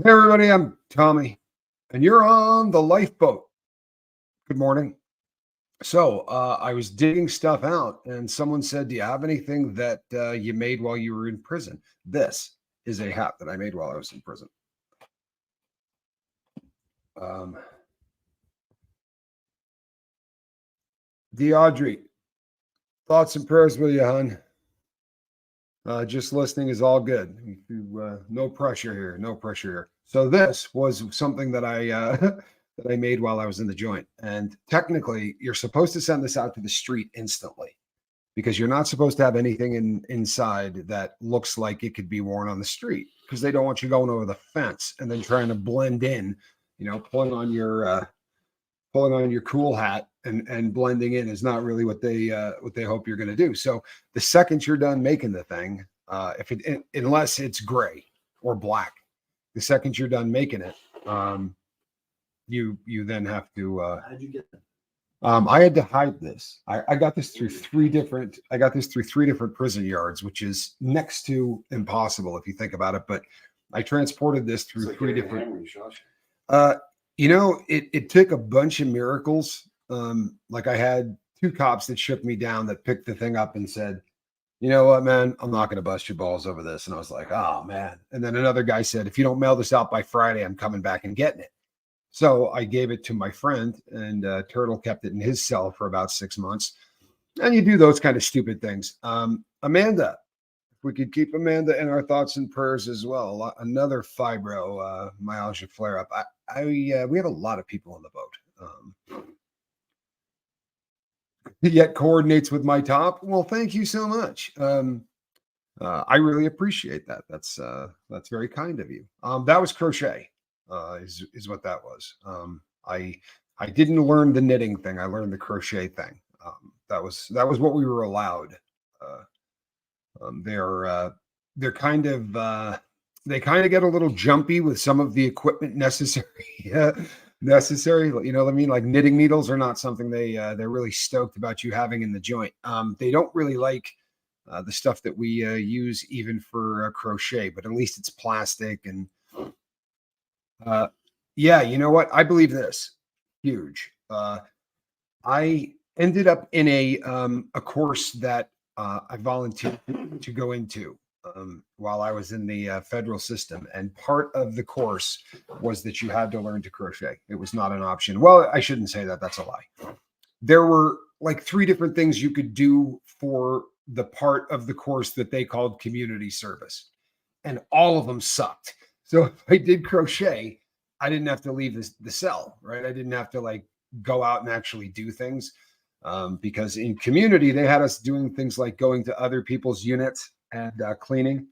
Hey everybody, I'm Tommy, and you're on the lifeboat. Good morning. So I was digging stuff out, and someone said, "Do you have anything that you made while you were in prison?" This is a hat that I made while I was in prison. Um, Audrey, thoughts and prayers with you, hon. Just listening is all good. No pressure here. No pressure here. So this was something that I that I made while I was in the joint, and technically, you're supposed to send this out to the street instantly, because you're not supposed to have anything inside that looks like it could be worn on the street, because they don't want you going over the fence and then trying to blend in, pulling on your cool hat and blending in is not really what they hope you're going to do. So the second you're done making the thing, unless it's gray or black, the second you're done making it, you then have to How'd you get that? I had to hide this. I got this through three different prison yards, which is next to impossible if you think about it. But I transported this through three different. It took a bunch of miracles. Like I had two cops that shook me down, that picked the thing up and said, "You know what, man? I'm not going to bust your balls over this." And I was like, "Oh man!" And then another guy said, "If you don't mail this out by Friday, I'm coming back and getting it." So I gave it to my friend, and Turtle kept it in his cell for about 6 months. And you do those kind of stupid things. Amanda, if we could keep Amanda in our thoughts and prayers as well. Another fibro myalgia flare up. We have a lot of people on the boat. Yet coordinates with my top. Well, thank you so much. I really appreciate that. That's very kind of you. That was crochet. Is what that was. I didn't learn the knitting thing. I learned the crochet thing. That was what we were allowed. They're kind of they kind of get a little jumpy with some of the equipment necessary. Necessary, you know what I mean? Like knitting needles are not something they're really stoked about you having in the joint. They don't really like the stuff that we use even for crochet, but at least it's plastic. And yeah, you know what? I believe this. Huge. I ended up in a course that I volunteered to go into while I was in the federal system, and part of the course was that you had to learn to crochet. It was not an option. Well, I shouldn't say that. That's a lie. There were like three different things you could do for the part of the course that they called community service, and all of them sucked. So if I did crochet, I didn't have to leave the cell, right? I didn't have to like go out and actually do things, because in community they had us doing things like going to other people's units and cleaning,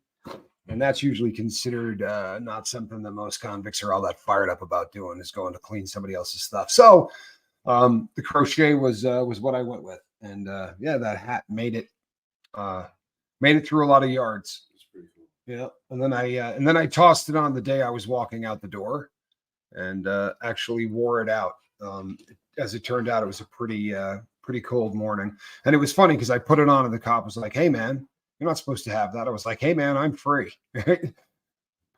and that's usually considered not something that most convicts are all that fired up about doing, is going to clean somebody else's stuff. So the crochet was what I went with, and yeah, that hat made it through a lot of yards. Yeah, and then I tossed it on the day I was walking out the door, and actually wore it out. As it turned out, it was a pretty cold morning, and it was funny because I put it on, and the cop was like, "Hey, man, you're not supposed to have that." I was like, "Hey, man, I'm free."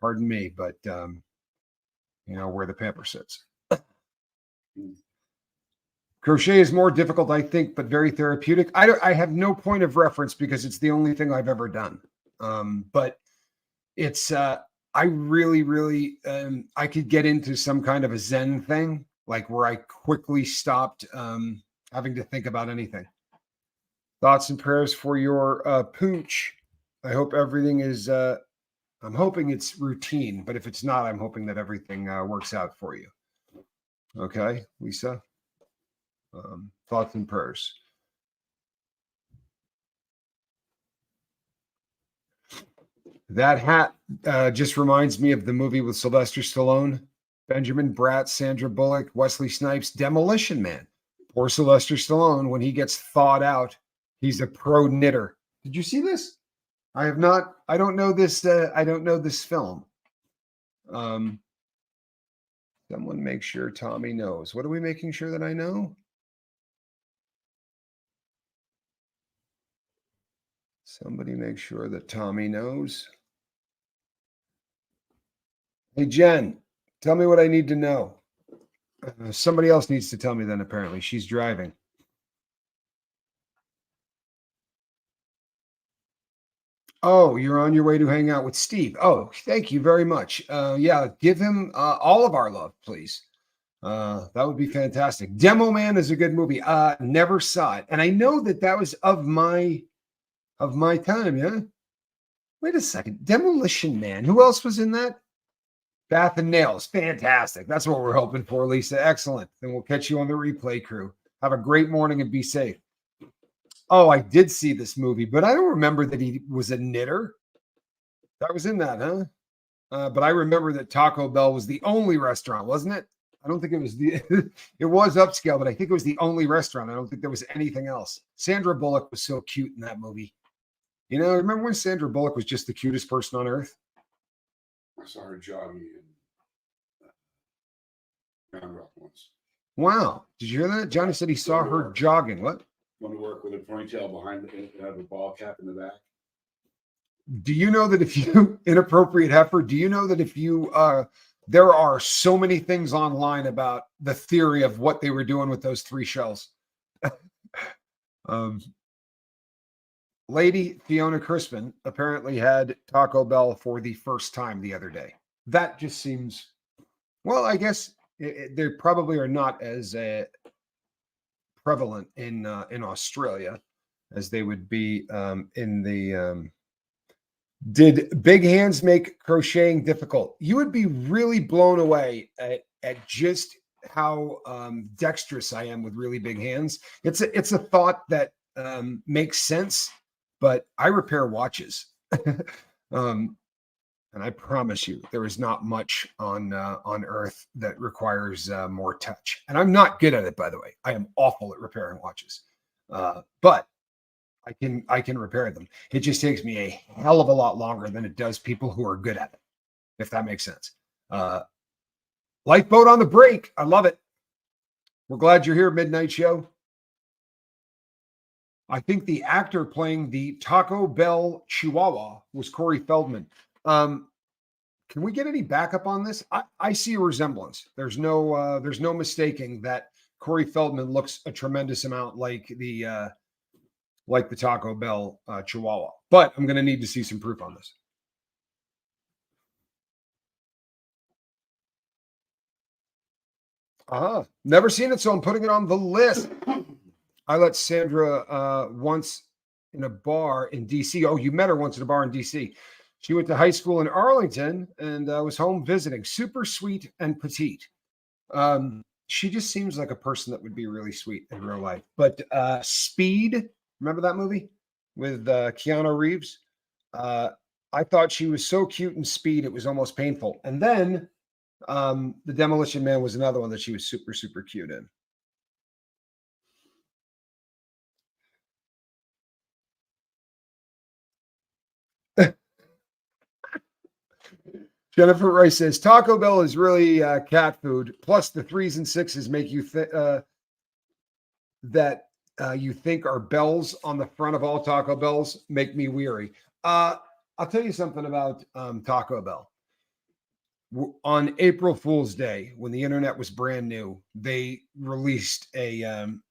Pardon me, but where the pamper sits. Crochet is more difficult, I think, but very therapeutic. I have no point of reference because it's the only thing I've ever done. But it's I really I could get into some kind of a Zen thing, like where I quickly stopped having to think about anything. Thoughts and prayers for your pooch. I hope everything is I'm hoping it's routine, but if it's not, I'm hoping that everything works out for you. Okay, Lisa. Thoughts and prayers. That hat just reminds me of the movie with Sylvester Stallone, Benjamin Bratt, Sandra Bullock, Wesley Snipes, Demolition Man. Poor Sylvester Stallone, when he gets thawed out, he's a pro knitter. Did you see this? I have not. I don't know this. I don't know this film. Someone make sure Tommy knows. What are we making sure that I know? Somebody make sure that Tommy knows. Hey, Jen, tell me what I need to know. Somebody else needs to tell me then, apparently. She's driving. Oh, you're on your way to hang out with Steve. Oh, thank you very much. Yeah, give him all of our love, please. That would be fantastic. Demo Man is a good movie. Never saw it, and I know that that was of my time. Yeah. Wait a second, Demolition Man. Who else was in that? Bath and Nails. Fantastic. That's what we're hoping for, Lisa. Excellent. Then we'll catch you on the replay crew. Have a great morning and be safe. Oh, I did see this movie, but I don't remember that he was a knitter. That was in that, huh? But I remember that Taco Bell was the only restaurant, wasn't it? I don't think it was the it was upscale, but I think it was the only restaurant. I don't think there was anything else. Sandra Bullock was so cute in that movie. You know, remember when Sandra Bullock was just the cutest person on earth? I saw her jogging in Round Rock once. Wow. Did you hear that? Johnny said he saw her jogging. What? Going to work with a ponytail behind it and have a ball cap in the back. Do you know that if you inappropriate heifer, do you know that if you there are so many things online about the theory of what they were doing with those 3 shells? Lady Fiona Crispin apparently had Taco Bell for the first time the other day. That just seems, well, I guess they probably are not as prevalent in Australia as they would be in the. Did big hands make crocheting difficult? You would be really blown away at just how dexterous I am with really big hands. It's a thought that makes sense, but I repair watches. And I promise you, there is not much on Earth that requires more touch. And I'm not good at it, by the way. I am awful at repairing watches, but I can repair them. It just takes me a hell of a lot longer than it does people who are good at it, if that makes sense. Lifeboat on the break. I love it. We're glad you're here, Midnight Show. I think the actor playing the Taco Bell Chihuahua was Corey Feldman. Can we get any backup on this? I see a resemblance. There's no mistaking that Corey Feldman looks a tremendous amount like the Taco Bell Chihuahua, but I'm going to need to see some proof on this. Never seen it, so I'm putting it on the list. I let Sandra once in a bar in DC. Oh, you met her once in a bar in DC. She went to high school in Arlington and was home visiting. Super sweet and petite. She just seems like a person that would be really sweet in real life. But Speed, remember that movie with Keanu Reeves? I thought she was so cute in Speed, it was almost painful. And then The Demolition Man was another one that she was super, super cute in. Jennifer Rice says Taco Bell is really cat food. Plus, the 3s and 6s make you that you think are bells on the front of all Taco Bells make me weary. I'll tell you something about Taco Bell. On April Fool's Day, when the internet was brand new, they released an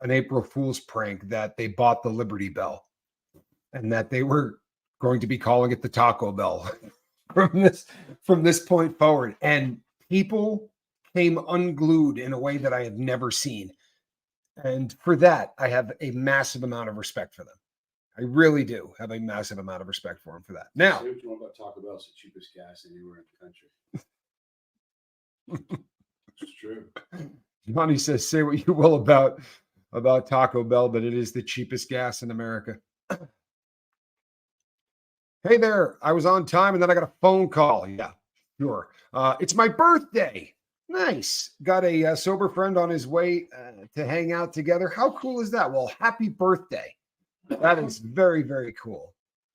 April Fool's prank that they bought the Liberty Bell, and that they were going to be calling it the Taco Bell from this point forward. And people came unglued in a way that I have never seen. And for that, I have a massive amount of respect for them. I really do have a massive amount of respect for them for that. Now, say what you want about Taco Bell. It's the cheapest gas anywhere in the country. It's true. Johnny says, say what you will about Taco Bell, but it is the cheapest gas in America. Hey there, I was on time and then I got a phone call. Yeah, sure. It's my birthday. Nice. Got a sober friend on his way to hang out together. How cool is that? Well, happy birthday. That is very, very cool.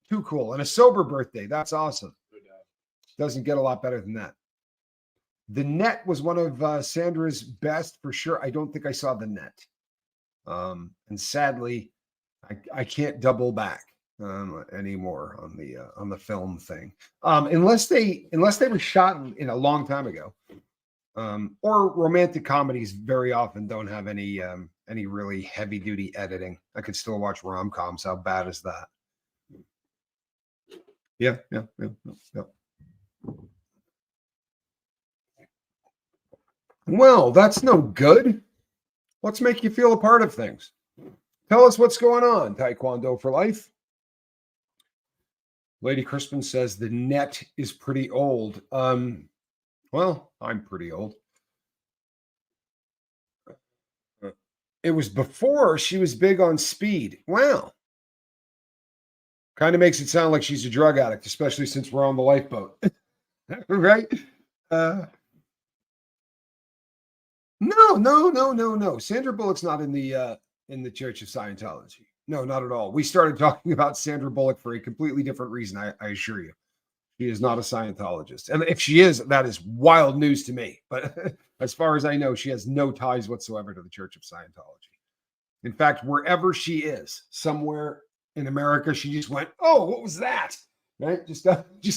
Too cool. And a sober birthday. That's awesome. Doesn't get a lot better than that. The Net was one of Sandra's best for sure. I don't think I saw The Net. And sadly, I can't double back. anymore on the film thing, unless they were shot in a long time ago. Or romantic comedies very often don't have any really heavy duty editing. I could still watch rom-coms. How bad is that? Yeah. Well, that's no good. Let's make you feel a part of things. Tell us what's going on, Taekwondo for Life. Lady Crispin says the net is pretty old. Well, I'm pretty old. It was before she was big on speed. Wow. Kind of makes it sound like she's a drug addict, especially since we're on the lifeboat. Right? No. Sandra Bullock's not in the Church of Scientology. No, not at all. We started talking about Sandra Bullock for a completely different reason, I assure you. She is not a Scientologist. And if she is, that is wild news to me. But as far as I know, she has no ties whatsoever to the Church of Scientology. In fact, wherever she is, somewhere in America, she just went, "Oh, what was that?" Right? Just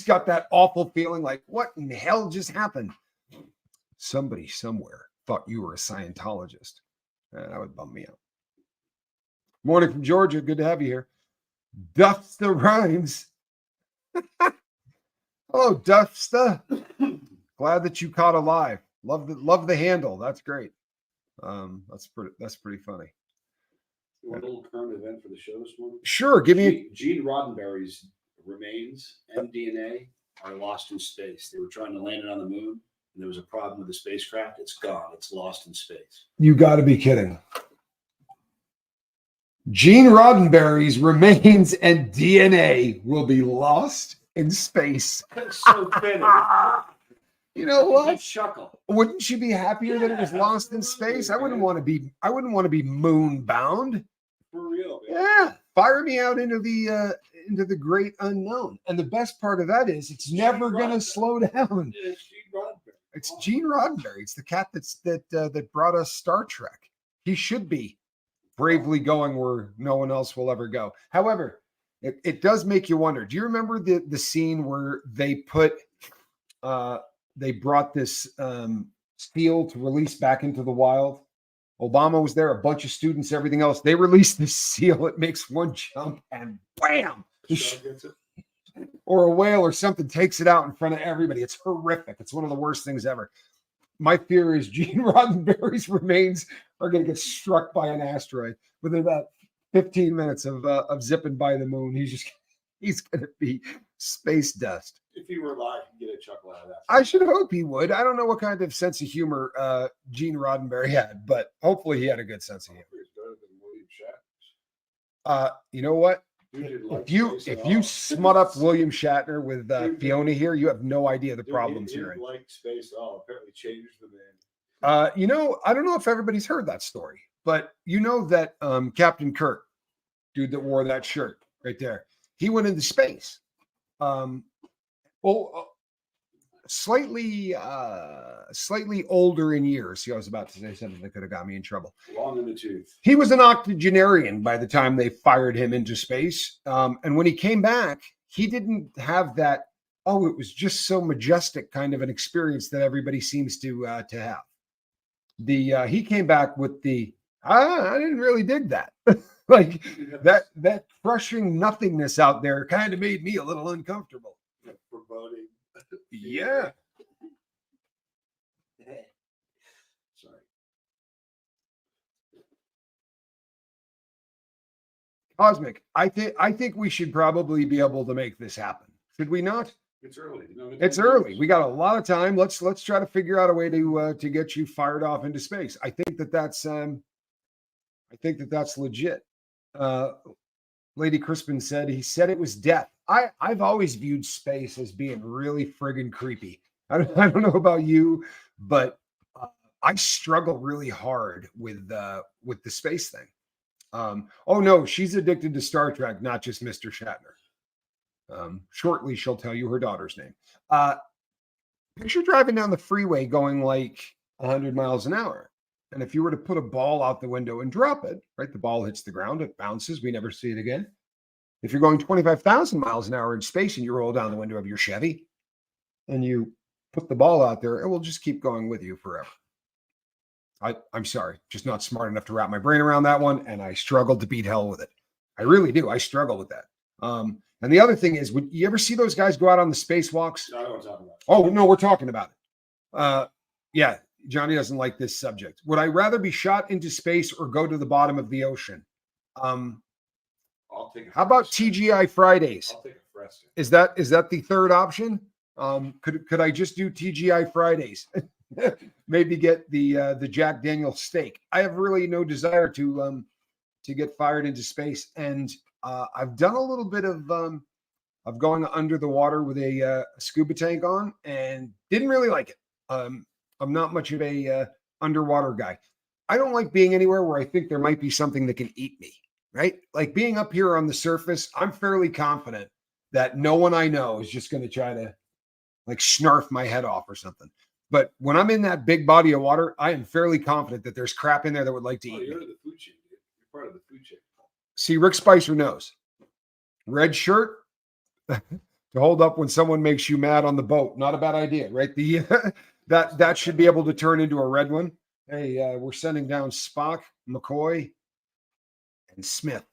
got that awful feeling like, what in the hell just happened? Somebody somewhere thought you were a Scientologist. That would bum me out. Morning from Georgia. Good to have you here. Duffsta Rhymes. Hello, Duffsta. Glad that you caught alive. Love the handle. That's great. That's pretty funny. You want a little current event for the show this morning? Sure. Give me Gene Roddenberry's remains and DNA are lost in space. They were trying to land it on the moon, and there was a problem with the spacecraft. It's gone. It's lost in space. You got to be kidding. Gene Roddenberry's remains and DNA will be lost in space. That's so fitting. You know what? Chuckle. Wouldn't you be happier that it was lost in space? I wouldn't want to be moon bound. For real, man. Yeah. Fire me out into the great unknown. And the best part of that is it's never gonna slow down. It's Gene Roddenberry. It's Gene Roddenberry. It's the cat that brought us Star Trek. He should be bravely going where no one else will ever go. However, it does make you wonder. Do you remember the scene where they brought this seal to release back into the wild? Obama was there, a bunch of students, everything else. They released this seal. It makes one jump and bam. Or a whale or something takes it out in front of everybody. It's horrific. It's one of the worst things ever. My fear is Gene Roddenberry's remains are going to get struck by an asteroid within about 15 minutes of zipping by the moon. He's going to be space dust. If he were alive, he'd get a chuckle out of that. I should hope he would. I don't know what kind of sense of humor Gene Roddenberry had, but hopefully he had a good sense of humor. He's better than William Shatner. You know what? If you smut up William Shatner with Fiona here, you have no idea the problems he you're in. Like space at all. Apparently changed the man. I don't know if everybody's heard that story, but you know that Captain Kirk, dude that wore that shirt right there, he went into space. Slightly older in years. See, I was about to say something that could have got me in trouble. Long in the tooth. He was an octogenarian by the time they fired him into space. And when he came back, he didn't have that, oh, it was just so majestic kind of an experience that everybody seems to have. He came back with I didn't really dig that. Like that crushing nothingness out there kind of made me a little uncomfortable. Foreboding. Yeah. Sorry. Cosmic, I think we should probably be able to make this happen. Should we not? It's early. It's early. We got a lot of time. Let's try to figure out a way to get you fired off into space. I think that's legit. Lady Crispin said he said it was death. I've always viewed space as being really friggin' creepy. I don't know about you, but I struggle really hard with the space thing. Oh no, she's addicted to Star Trek, not just Mr. Shatner. Shortly, she'll tell you her daughter's name. Picture driving down the freeway going like 100 miles an hour. And if you were to put a ball out the window and drop it, right, the ball hits the ground, it bounces, we never see it again. If you're going 25,000 miles an hour in space and you roll down the window of your Chevy and you put the ball out there, it will just keep going with you forever. I'm sorry, just not smart enough to wrap my brain around that one, and I struggled to beat hell with it. I really do. I struggle with that. And the other thing is, would you ever see those guys go out on the spacewalks? No, I don't want to talk about it. Oh, no, we're talking about it. Yeah, Johnny doesn't like this subject. Would I rather be shot into space or go to the bottom of the ocean? I'll take How about TGI Fridays? I'll take a fresco. Is that the third option? Could I just do TGI Fridays? Maybe get the Jack Daniel steak. I have really no desire to get fired into space, and I've done a little bit of going under the water with a scuba tank on, and didn't really like it. I'm not much of a underwater guy. I don't like being anywhere where I think there might be something that can eat me. Right? Like being up here on the surface, I'm fairly confident that no one I know is just going to try to like snarf my head off or something. But when I'm in that big body of water, I am fairly confident that there's crap in there that would like to eat You're me. the food chain, dude. You're part of the food chain. See, Rick Spicer knows. Red shirt to hold up when someone makes you mad on the boat. Not a bad idea, right? The that should be able to turn into a red one. Hey, we're sending down Spock, McCoy, and Smith.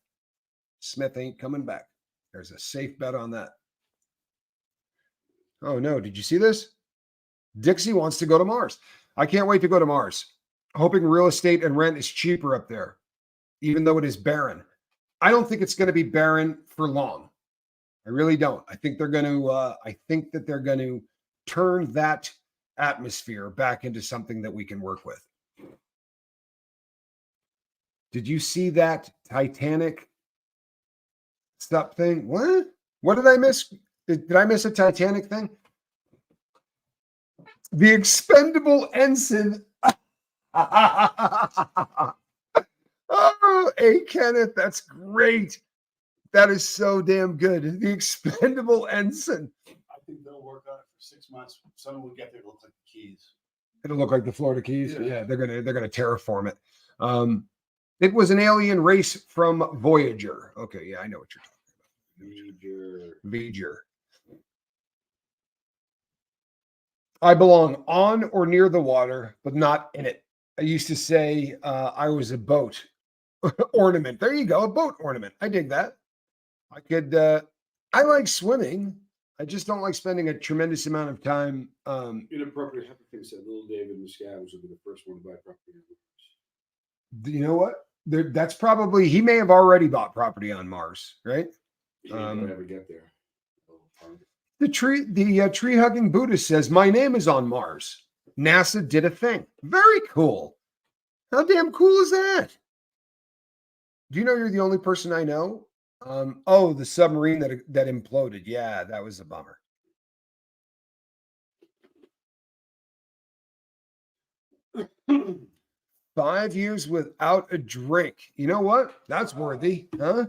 Smith ain't coming back. There's a safe bet on that. Oh no, did you see this? Dixie wants to go to Mars. I can't wait to go to Mars. Hoping real estate and rent is cheaper up there, even though it is barren. I don't think it's going to be barren for long. I really don't. I think they're going to turn that atmosphere back into something that we can work with. Did you see that Titanic stuff thing? What did I miss? Did I miss a Titanic thing? The expendable ensign. Oh, hey, Kenneth, that's great. That is so damn good. The expendable ensign. I think they'll work on it for 6 months. Someone will get there to look like the Keys. It'll look like the Florida Keys. Yeah. Yeah, they're gonna terraform it. It was an alien race from Voyager. Okay, yeah, I know what you're talking about. Voyager. I belong on or near the water, but not in it. I used to say I was a boat ornament. There you go, a boat ornament. I dig that. I like swimming. I just don't like spending a tremendous amount of time. Inappropriate hypocrite said little David Miscavige will be the first one to buy property. You know what? That's probably, he may have already bought property on Mars, right? He may never get there. The tree hugging Buddhist says, my name is on Mars. NASA did a thing. Very cool. How damn cool is that? Do you know you're the only person I know? Oh, the submarine that imploded. Yeah, that was a bummer. $5 years without a drink. You know what? That's worthy, huh?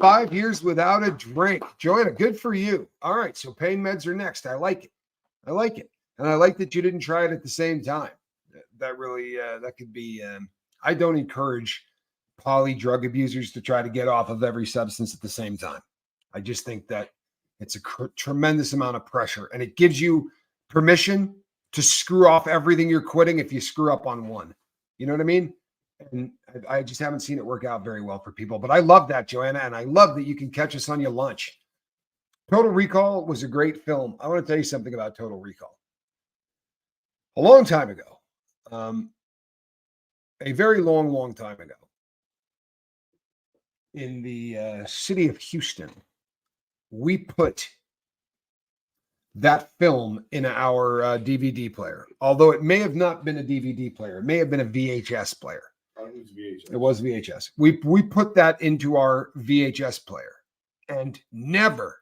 5 years without a drink. Joanna, good for you. All right, so pain meds are next. I like it. I like it. And I like that you didn't try it at the same time. That really, that could be, I don't encourage poly drug abusers to try to get off of every substance at the same time. I just think that it's a tremendous amount of pressure, and it gives you permission to screw off everything you're quitting if you screw up on one. You know what I mean? And I just haven't seen it work out very well for people. But I love that, Joanna, and I love that you can catch us on your lunch. Total Recall was a great film. I want to tell you something about Total Recall. A long time ago, a very long, long time ago, in the city of Houston, we put that film in our DVD player. Although it may have not been a DVD player, it may have been a VHS player. It was VHS. We put that into our VHS player and never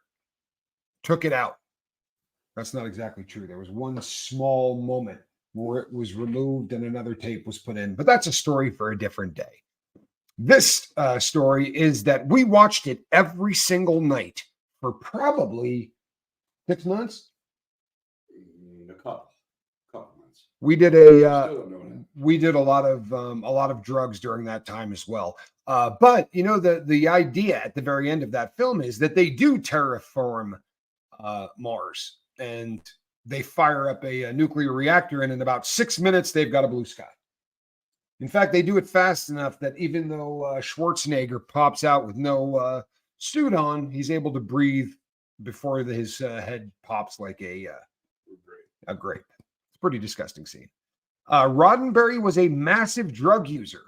took it out. That's not exactly true. There was one small moment where it was removed and another tape was put in, but that's a story for a different day. This story is that we watched it every single night for probably 6 months. A couple months. We did a lot of drugs during that time as well. But you know, the idea at the very end of that film is that they do terraform Mars, and they fire up a nuclear reactor, and in about 6 minutes, they've got a blue sky. In fact, they do it fast enough that even though Schwarzenegger pops out with no suit on, he's able to breathe before his head pops like a grape. It's a pretty disgusting scene. Roddenberry was a massive drug user.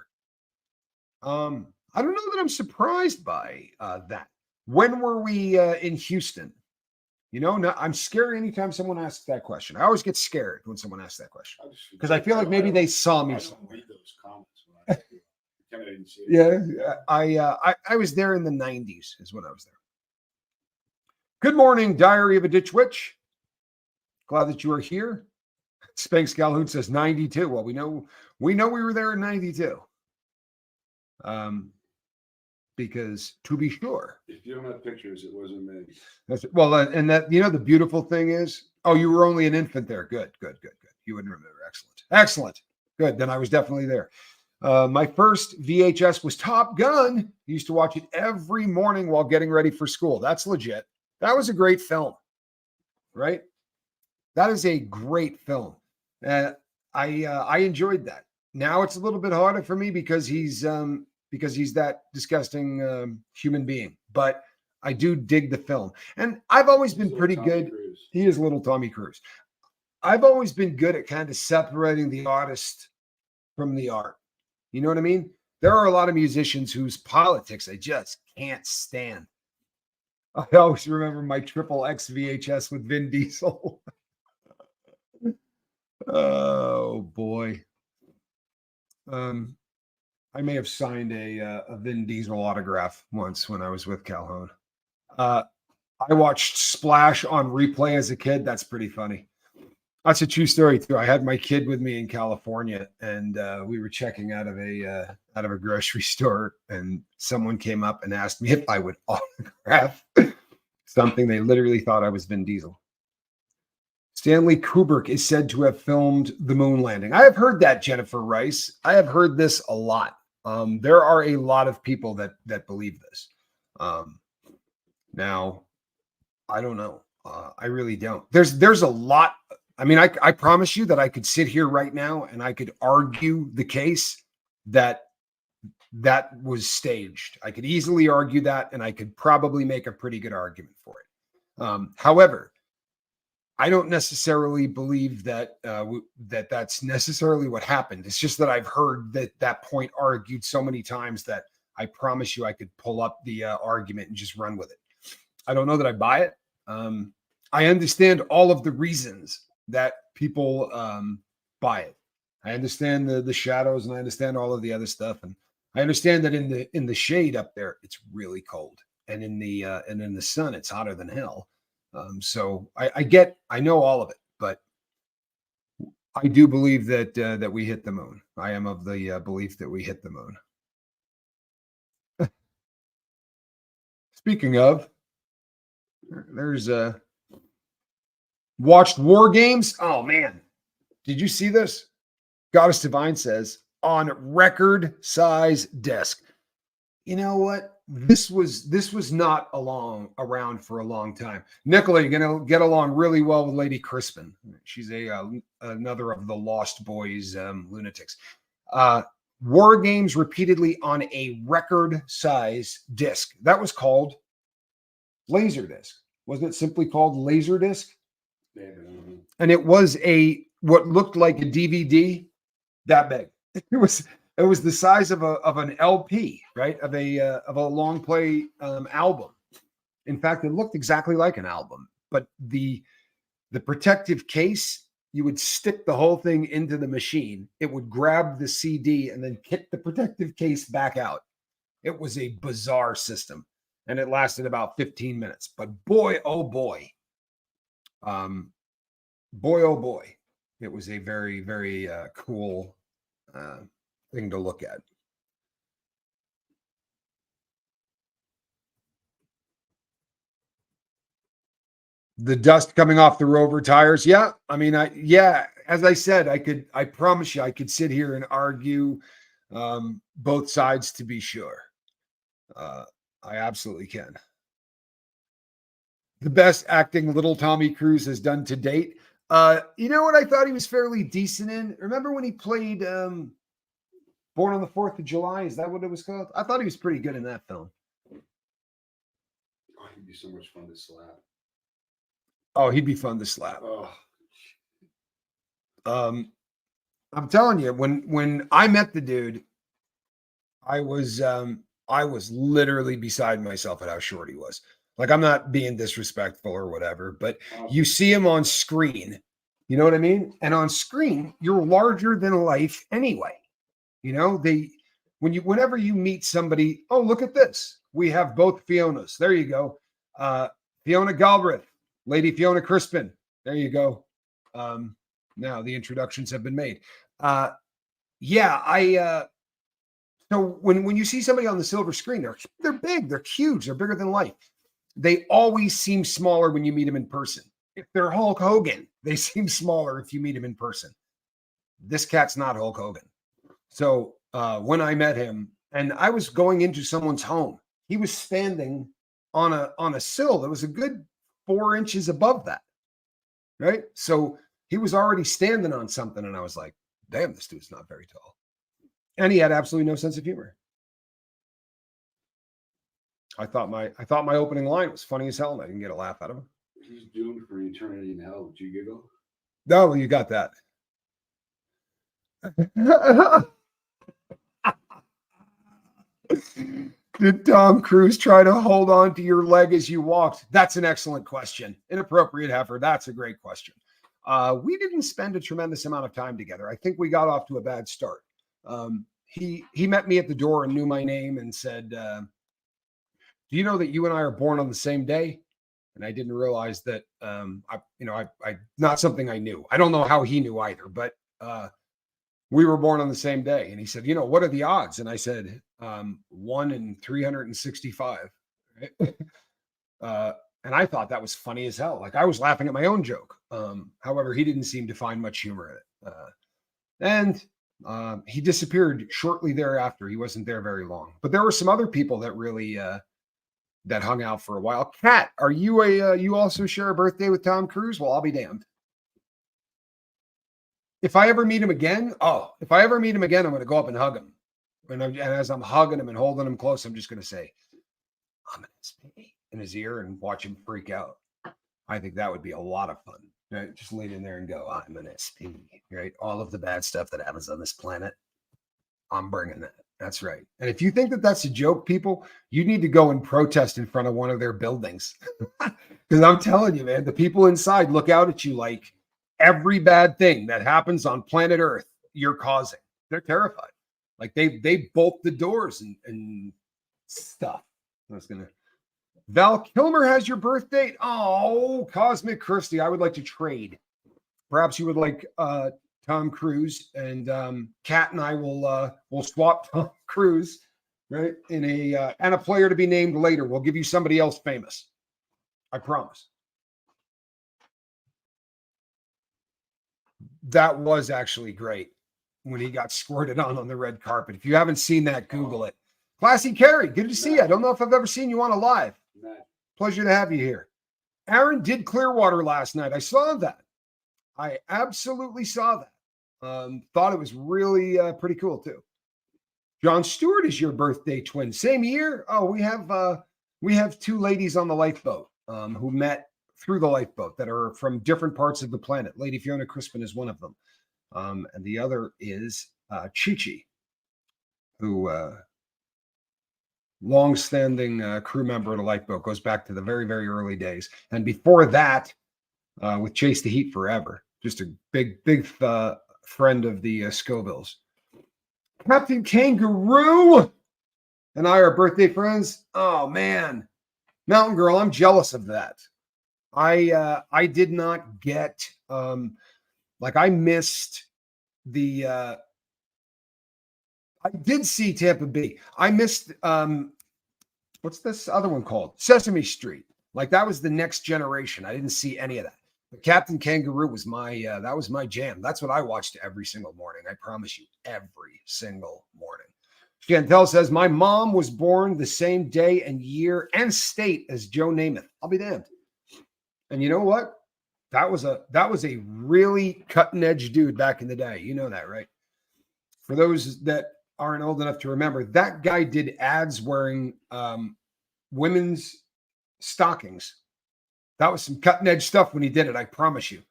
I don't know that I'm surprised by that. When were we in Houston? You know, no, I'm scared anytime someone asks that question. I always get scared when someone asks that question because I feel like maybe they saw me. I don't read those comments when I didn't see it. Yeah, I was there in the 90s is when I was there. Good morning, Diary of a Ditch Witch. Glad that you are here. Spanx Calhoun says 92. Well, we know we were there in 92. Because to be sure, if you don't have pictures, it wasn't me. That's well, and that, you know, the beautiful thing is, oh, you were only an infant there. Good. You wouldn't remember. Excellent. Good. Then I was definitely there. My first VHS was Top Gun. Used to watch it every morning while getting ready for school. That's legit. That was a great film, right? That is a great film. I enjoyed that. Now it's a little bit harder for me because he's that disgusting human being. But I do dig the film. And I've always been pretty good. Cruise. He is little Tommy Cruise. I've always been good at kind of separating the artist from the art. You know what I mean? There are a lot of musicians whose politics I just can't stand. I always remember my triple X VHS with Vin Diesel. Oh, boy. I may have signed a Vin Diesel autograph once when I was with Calhoun. I watched Splash on replay as a kid. That's pretty funny. That's a true story too. I had my kid with me in California, and we were checking out of a grocery store, and someone came up and asked me if I would autograph something. They literally thought I was Vin Diesel. Stanley Kubrick is said to have filmed the moon landing. I have heard that, Jennifer Rice. I have heard this a lot. There are a lot of people that believe this. Now, I don't know. I really don't. There's a lot. I mean, I promise you that I could sit here right now and I could argue the case that was staged. I could easily argue that, and I could probably make a pretty good argument for it. However, I don't necessarily believe that that's necessarily what happened. It's just that I've heard that point argued so many times that I promise you I could pull up the argument and just run with it. I don't know that I buy it. I understand all of the reasons that people buy it. I understand the shadows, and I understand all of the other stuff, and I understand that in the shade up there it's really cold, and in the sun it's hotter than hell. So I know all of it, but I do believe that we hit the moon. I am of the belief that we hit the moon. Speaking of, there's watched War Games. Oh man, did you see this? Goddess Divine says on record size disc. You know what? This was not around for a long time. Nicola, you're gonna get along really well with Lady Crispin. She's another of the Lost Boys lunatics. War Games repeatedly on a record size disc. That was called Laserdisc. Wasn't it simply called Laserdisc? Yeah. And it was what looked like a DVD that big. It was the size of an LP, right? Of a long play album. In fact, it looked exactly like an album, but the protective case, you would stick the whole thing into the machine. It would grab the CD and then kick the protective case back out. It was a bizarre system, and it lasted about 15 minutes. But boy, oh boy, it was a very, very cool thing to look at. The dust coming off the Rover tires. Yeah. I mean, as I said, I promise you, I could sit here and argue both sides to be sure. I absolutely can. The best acting little Tommy Cruise has done to date. You know what I thought he was fairly decent in? Remember when he played Born on the 4th of July? Is that what it was called? I thought he was pretty good in that film. Oh, he'd be so much fun to slap. Oh, he'd be fun to slap. Oh. I'm telling you, when I met the dude, I was literally beside myself at how short he was. Like, I'm not being disrespectful or whatever, but you see him on screen, you know what I mean? And on screen, you're larger than life anyway. You know, whenever you meet somebody, oh, look at this. We have both Fionas. There you go. Fiona Galbraith, Lady Fiona Crispin. There you go. Now the introductions have been made. So when you see somebody on the silver screen, they're big, they're huge, they're bigger than life. They always seem smaller when you meet them in person. If they're Hulk Hogan, they seem smaller if you meet him in person. This cat's not Hulk Hogan. So when I met him, and I was going into someone's home, he was standing on a sill that was a good 4 inches above that. Right? So he was already standing on something, and I was like, damn, this dude's not very tall. And he had absolutely no sense of humor. I thought my opening line was funny as hell, and I didn't get a laugh out of him. He's doomed for eternity in hell. Would you giggle? No, well, you got that. Did Tom Cruise try to hold on to your leg as you walked? That's an excellent question. Inappropriate heifer. That's a great question. We didn't spend a tremendous amount of time together. I think we got off to a bad start. He met me at the door and knew my name and said, do you know that you and I are born on the same day? And I didn't realize that, I not something I knew. I don't know how he knew either, but we were born on the same day. And he said, what are the odds? And I said, 1 in 365. Right? And I thought that was funny as hell. Like, I was laughing at my own joke. However, he didn't seem to find much humor in it. And he disappeared shortly thereafter. He wasn't there very long. But there were some other people that really that hung out for a while. Kat, are you you also share a birthday with Tom Cruise? Well, I'll be damned. If I ever meet him again, I'm going to go up and hug him. And as I'm hugging him and holding him close, I'm just going to say, I'm an SP in his ear and watch him freak out. I think that would be a lot of fun. Right? Just lean in there and go, I'm an SP, right? All of the bad stuff that happens on this planet, I'm bringing that. That's right. And if you think that that's a joke, people, you need to go and protest in front of one of their buildings. Because I'm telling you, man, the people inside look out at you like every bad thing that happens on planet Earth, you're causing. They're terrified. Like they bolt the doors and stuff. Val Kilmer has your birth date. Oh, Cosmic Christie. I would like to trade. Perhaps you would like Tom Cruise, and Kat and I will swap Tom Cruise, right? And a player to be named later. We'll give you somebody else famous. I promise. That was actually great when he got squirted on the red carpet. If you haven't seen that, Google it. Classy Carrie, good to see you. I don't know if I've ever seen you on a live. Pleasure to have you here. Aaron did Clearwater last night. I saw that. I absolutely saw that. Thought it was really pretty cool too. John Stewart is your birthday twin. Same year. Oh, we have two ladies on the lifeboat who met through the lifeboat that are from different parts of the planet. Lady Fiona Crispin is one of them. And the other is Chi-Chi, who long-standing crew member of the lifeboat, goes back to the very, very early days. And before that, with Chase the Heat Forever, just a big friend of the Scovilles. Captain Kangaroo and I are birthday friends. Oh man, Mountain Girl, I'm jealous of that. I did not get I missed the I did see Tampa Bay. I missed what's this other one called? Sesame Street. Like, that was the next generation. I didn't see any of that. But Captain Kangaroo was that was my jam. That's what I watched every single morning. I promise you, every single morning. Chantel says, my mom was born the same day and year and state as Joe Namath. I'll be damned. And you know what? That was a really cutting edge dude back in the day. You know that, right? For those that aren't old enough to remember, that guy did ads wearing women's stockings. That was some cutting edge stuff when he did it. I promise you.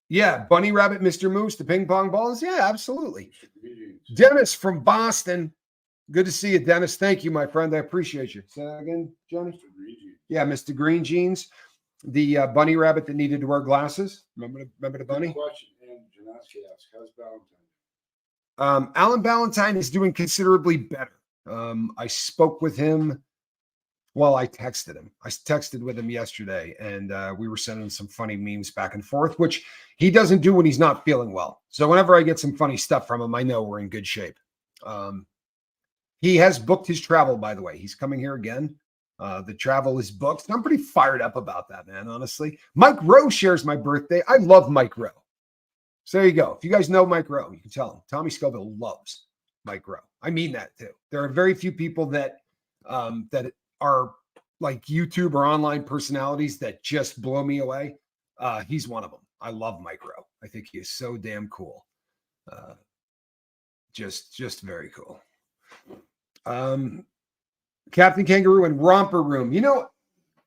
Yeah, Bunny Rabbit, Mr. Moose, the ping pong balls. Yeah, absolutely. Dennis from Boston. Good to see you, Dennis. Thank you, my friend. I appreciate you. Say that again, Johnny? Yeah, Mr. Green Jeans, the bunny rabbit that needed to wear glasses. Remember the bunny? Good question. And Janaski asks, how's Valentine? Alan Valentine is doing considerably better. I spoke with him. Well, I texted him. I texted with him yesterday, and we were sending some funny memes back and forth, which he doesn't do when he's not feeling well. So whenever I get some funny stuff from him, I know we're in good shape. He has booked his travel, by the way. He's coming here again. The travel is booked. I'm pretty fired up about that, man, honestly. Mike Rowe shares my birthday. I love Mike Rowe. So there you go. If you guys know Mike Rowe, you can tell him. Tommy Scoville loves Mike Rowe. I mean that too. There are very few people that that are like YouTube or online personalities that just blow me away. He's one of them. I love Mike Rowe. I think he is so damn cool. Just very cool. Captain Kangaroo and Romper Room. You know,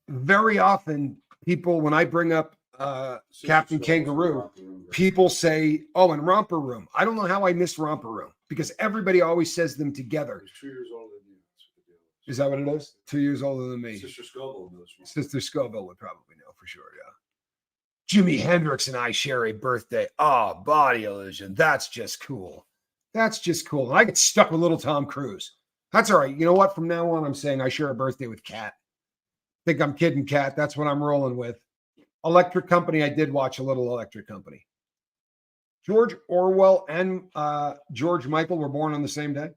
very often people, when I bring up Captain Kangaroo, people say, oh, and Romper Room. I don't know how I missed Romper Room because everybody always says them together. He's 2 years older than you. Is that what it is? 2 years older than me. Sister Scoville knows. Sister Scoville would probably know for sure, yeah. Jimi Hendrix and I share a birthday. Oh, Body Illusion. That's just cool. That's just cool. And I get stuck with little Tom Cruise. That's all right. You know what? From now on, I'm saying I share a birthday with Kat. Think I'm kidding, Kat. That's what I'm rolling with. Electric Company. I did watch a little Electric Company. George Orwell and George Michael were born on the same day.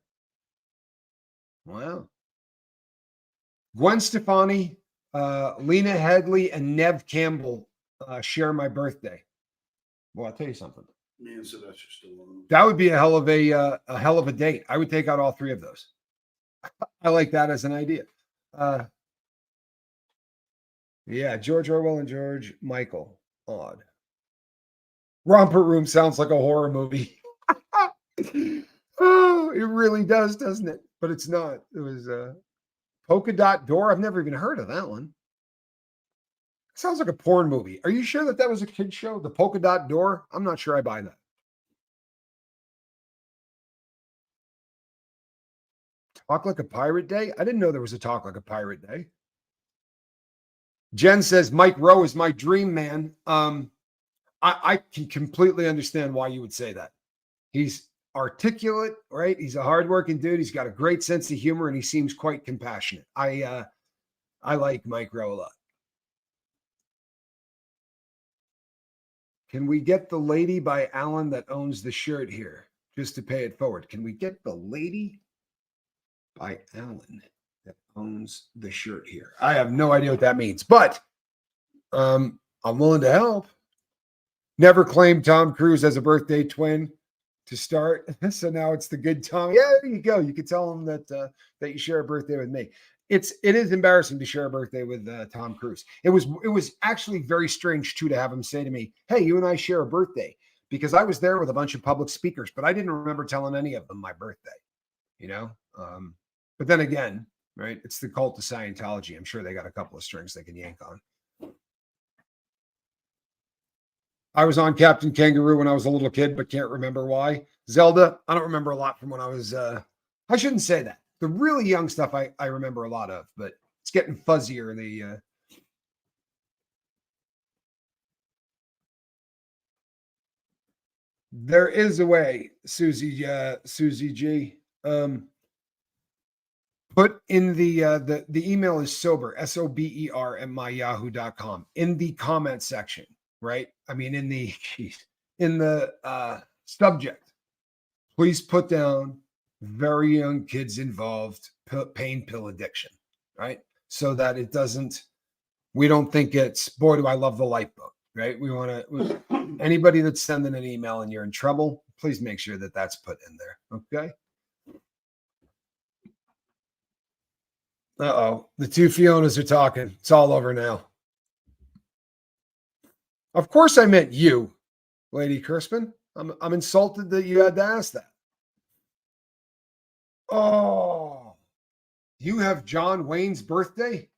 Wow. Gwen Stefani, Lena Headley, and Nev Campbell share my birthday. Well, I'll tell you something. Me and Sylvester Stallone. That would be a hell of a date. I would take out all three of those. I like that as an idea. Yeah, George Orwell and George Michael. Odd. Romper Room sounds like a horror movie. Oh, it really does, doesn't it? But it's not. It was Polka Dot Door. I've never even heard of that one. It sounds like a porn movie. Are you sure that that was a kid show? The Polka Dot Door? I'm not sure I buy that. Talk Like a Pirate Day? I didn't know there was a Talk Like a Pirate Day. Jen says, Mike Rowe is my dream man. I can completely understand why you would say that. He's articulate, right? He's a hardworking dude. He's got a great sense of humor, and he seems quite compassionate. I like Mike Rowe a lot. Can we get the lady by Alan that owns the shirt here just to pay it forward? Can we get the lady by Alan that owns the shirt here? I have no idea what that means, but I'm willing to help. Never claimed Tom Cruise as a birthday twin to start. So now it's the good Tom. Yeah, there you go. You could tell him that that you share a birthday with me. It is embarrassing to share a birthday with Tom Cruise. It was actually very strange too to have him say to me, "Hey, you and I share a birthday," because I was there with a bunch of public speakers, but I didn't remember telling any of them my birthday. You know, but then again, right? It's the cult of Scientology. I'm sure they got a couple of strings they can yank on. I was on Captain Kangaroo when I was a little kid, but can't remember why. Zelda, I don't remember a lot from when I was, I shouldn't say that. The really young stuff I remember a lot of, but it's getting fuzzier. There is a way, Susie G. Put in the email is sober, SOBER at myyahoo.com in the comment section. Right? I mean, in the subject, please put down very young kids involved, pain pill addiction, right? So that it doesn't, we don't think it's, boy, do I love the lifeboat, right? We want to, anybody that's sending an email and you're in trouble, please make sure that that's put in there. Okay. Uh-oh. The two Fionas are talking. It's all over now. Of course I meant you, Lady Crispin. I'm insulted that you had to ask that. Oh, you have John Wayne's birthday?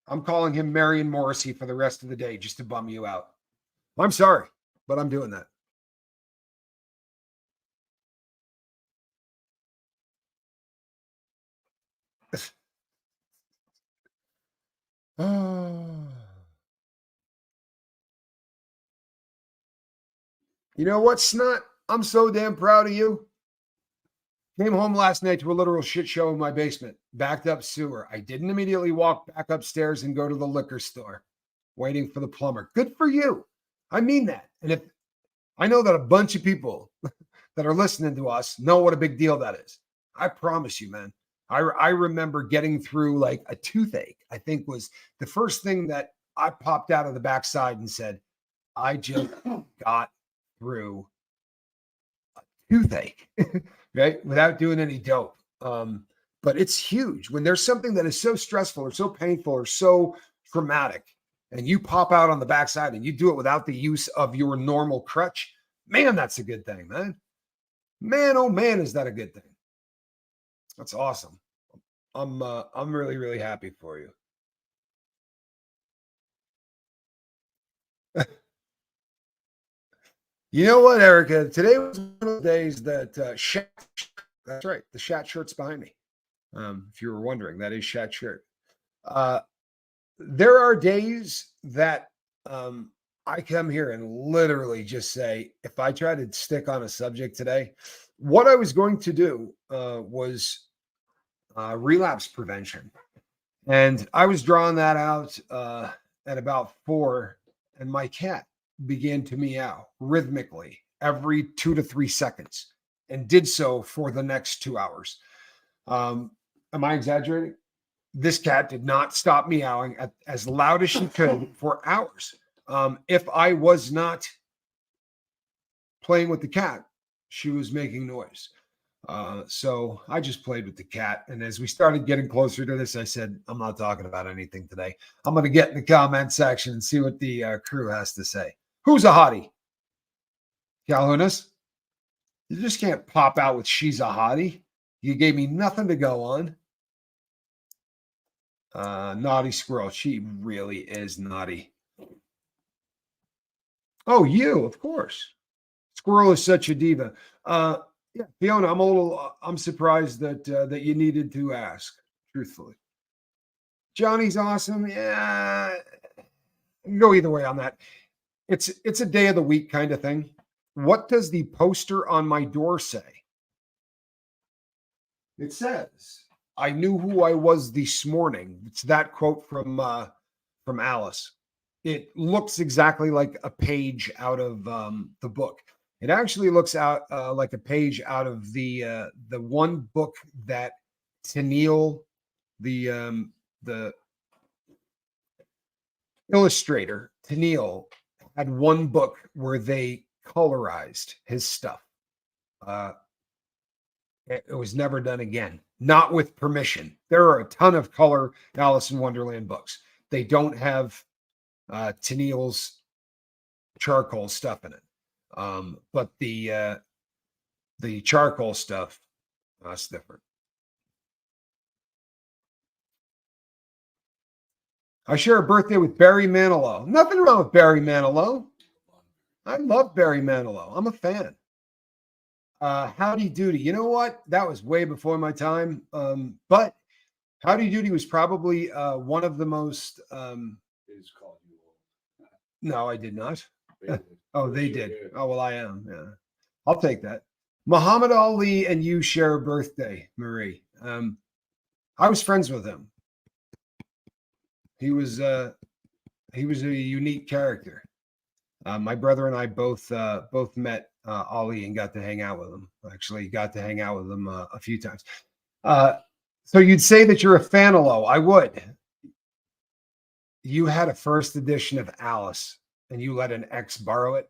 I'm calling him Marion Morrissey for the rest of the day just to bum you out. I'm sorry, but I'm doing that. Oh. You know what, Snot? I'm so damn proud of you. Came home last night to a literal shit show in my basement. Backed up sewer. I didn't immediately walk back upstairs and go to the liquor store, waiting for the plumber. Good for you. I mean that. And if I know that a bunch of people that are listening to us know what a big deal that is. I promise you, man. I remember getting through like a toothache, I think was the first thing that I popped out of the backside and said, I just got through a toothache, right? Without doing any dope. But it's huge when there's something that is so stressful or so painful or so traumatic, and you pop out on the backside and you do it without the use of your normal crutch. Man, that's a good thing, man. Man, oh man, is that a good thing? That's awesome. I'm really, really happy for you. You know what, Erica? Today was one of those days that that's right. The Shat shirt's behind me. If you were wondering, that is Shat shirt. There are days that I come here and literally just say, if I try to stick on a subject today, what I was going to do was relapse prevention. And I was drawing that out at about 4, and my cat began to meow rhythmically every 2 to 3 seconds and did so for the next 2 hours. Am I exaggerating? This cat did not stop meowing as loud as she could for hours. If I was not playing with the cat, she was making noise. So I just played with the cat. And as we started getting closer to this, I said, I'm not talking about anything today. I'm going to get in the comment section and see what the crew has to say. Who's a hottie? Calhounas? You just can't pop out with she's a hottie. You gave me nothing to go on. Naughty squirrel. She really is naughty. Oh, you, of course. Squirrel is such a diva. Yeah, Fiona, I'm surprised that you needed to ask, truthfully. Johnny's awesome. Yeah, go either way on that. It's a day of the week kind of thing. What does the poster on my door say? It says, I knew who I was this morning. It's that quote from Alice. It looks exactly like a page out of the book. It actually looks out like a page out of the one book that Tennille, the illustrator, Tennille, had one book where they colorized his stuff. It was never done again, not with permission. There are a ton of color Alice in Wonderland books. They don't have Tennille's charcoal stuff in it. But the charcoal stuff, that's different. I share a birthday with Barry Manilow. Nothing wrong with Barry Manilow. I love Barry Manilow. I'm a fan. Howdy Doody. You know what? That was way before my time. But Howdy Doody was probably one of the most. It's called you old. No, I did not. Oh, they did. Oh, well, I am. Yeah. I'll take that. Muhammad Ali and you share a birthday, Marie. I was friends with him. He was a unique character. My brother and I both met Ali and got to hang out with him. Actually, got to hang out with him a few times. So you'd say that you're a fan-alo. I would. You had a first edition of Alice, and you let an ex borrow it.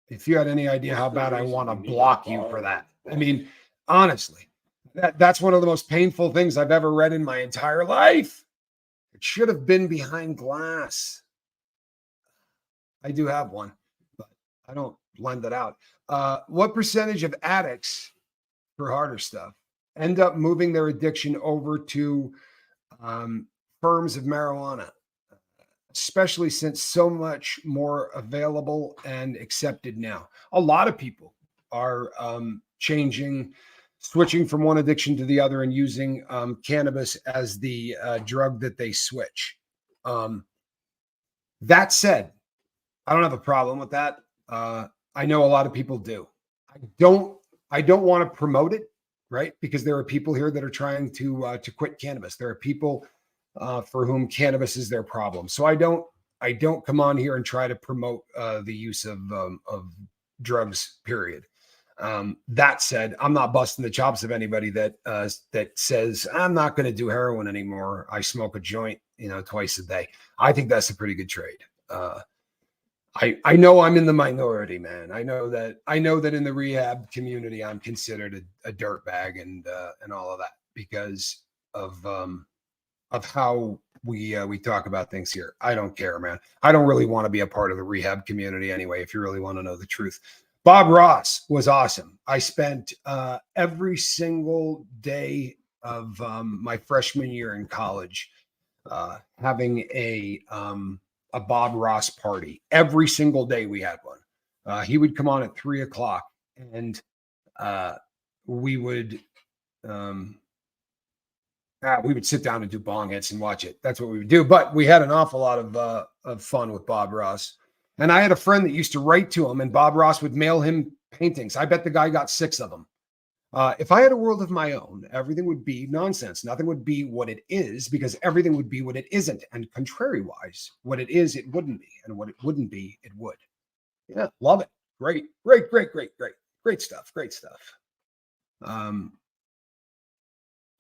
If you had any idea how What's the bad I reason want to you need to block you borrow for that. the I mean, honestly, that's one of the most painful things I've ever read in my entire life. It should have been behind glass. I do have one, but I don't lend it out. What percentage of addicts for harder stuff end up moving their addiction over to firms of marijuana, especially since so much more available and accepted now? A lot of people are switching from one addiction to the other and using cannabis as the drug that they switch. That said, I don't have a problem with that. I know a lot of people do. I don't want to promote it, right? Because there are people here that are trying to quit cannabis. There are people for whom cannabis is their problem. So I don't come on here and try to promote the use of drugs. Period. That said, I'm not busting the chops of anybody that says I'm not going to do heroin anymore. I smoke a joint, twice a day. I think that's a pretty good trade. I know I'm in the minority, man. I know that in the rehab community, I'm considered a dirtbag and all of that because of how we talk about things here. I don't care, man. I don't really want to be a part of the rehab community anyway, if you really want to know the truth. Bob Ross was awesome. I spent every single day of my freshman year in college having a Bob Ross party. Every single day we had one. He would come on at 3:00 and we would sit down and do bong hits and watch it. That's what we would do. But we had an awful lot of fun with Bob Ross. And I had a friend that used to write to him, and Bob Ross would mail him paintings. I bet the guy got 6 of them. If I had a world of my own, everything would be nonsense. Nothing would be what it is because everything would be what it isn't. And contrary-wise, what it is, it wouldn't be. And what it wouldn't be, it would. Yeah, love it. Great, great, great, great, great. Great stuff. Great stuff.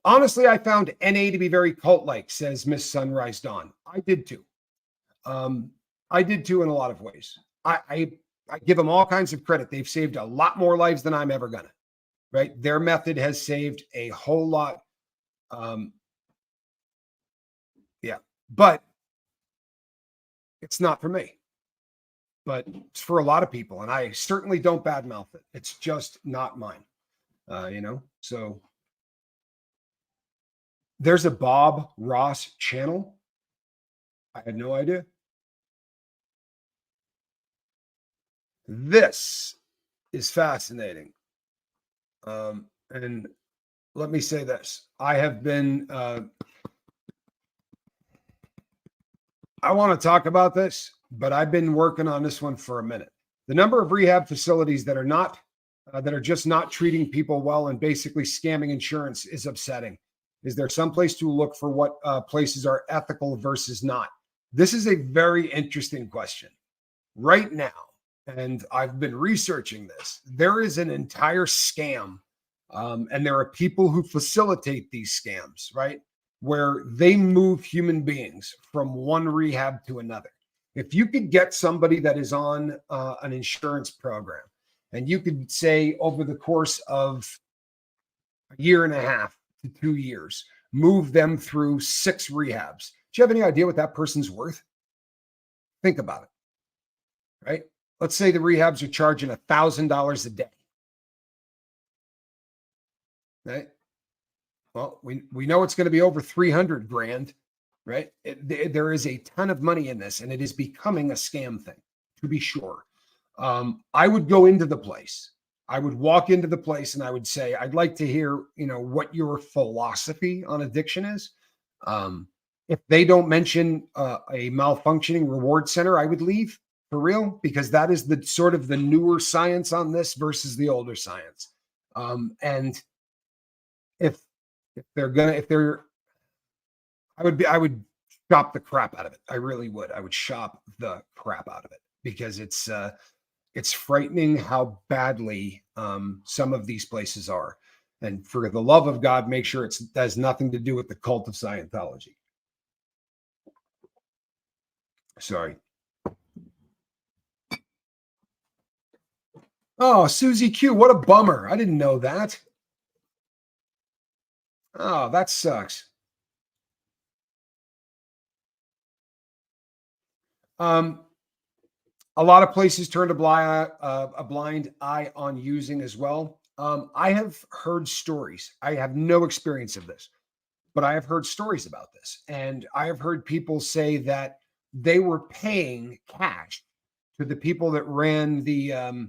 Honestly, I found NA to be very cult-like, says Miss Sunrise Dawn. I did too. I did too in a lot of ways. I give them all kinds of credit. They've saved a lot more lives than I'm ever gonna. Right? Their method has saved a whole lot. Yeah, but it's not for me. But it's for a lot of people, and I certainly don't badmouth it. It's just not mine. So there's a Bob Ross channel. I had no idea. This is fascinating. And let me say this. I have been, I want to talk about this, but I've been working on this one for a minute. The number of rehab facilities that are just not treating people well and basically scamming insurance is upsetting. Is there some place to look for what places are ethical versus not? This is a very interesting question. Right now, and I've been researching this, there is an entire scam. And there are people who facilitate these scams, right? Where they move human beings from one rehab to another. If you could get somebody that is on an insurance program, and you could say over the course of a year and a half to 2 years, move them through 6 rehabs. Do you have any idea what that person's worth? Think about it, right? Let's say the rehabs are charging $1,000 a day. Right? Well, we know it's going to be over 300 grand, right? There is a ton of money in this, and it is becoming a scam thing, to be sure. I would go into the place. I would walk into the place and I would say, I'd like to hear, what your philosophy on addiction is. If they don't mention a malfunctioning reward center, I would leave for real, because that is the sort of the newer science on this versus the older science. And if I would shop the crap out of it. I really would. I would shop the crap out of it because it's frightening how badly some of these places are. And for the love of God, make sure it has nothing to do with the cult of Scientology. Sorry. Oh, Susie Q, what a bummer. I didn't know that. Oh, that sucks. A lot of places turned a blind eye on using as well. I have heard stories. I have no experience of this, but I have heard stories about this. And I have heard people say that they were paying cash to the people that ran the,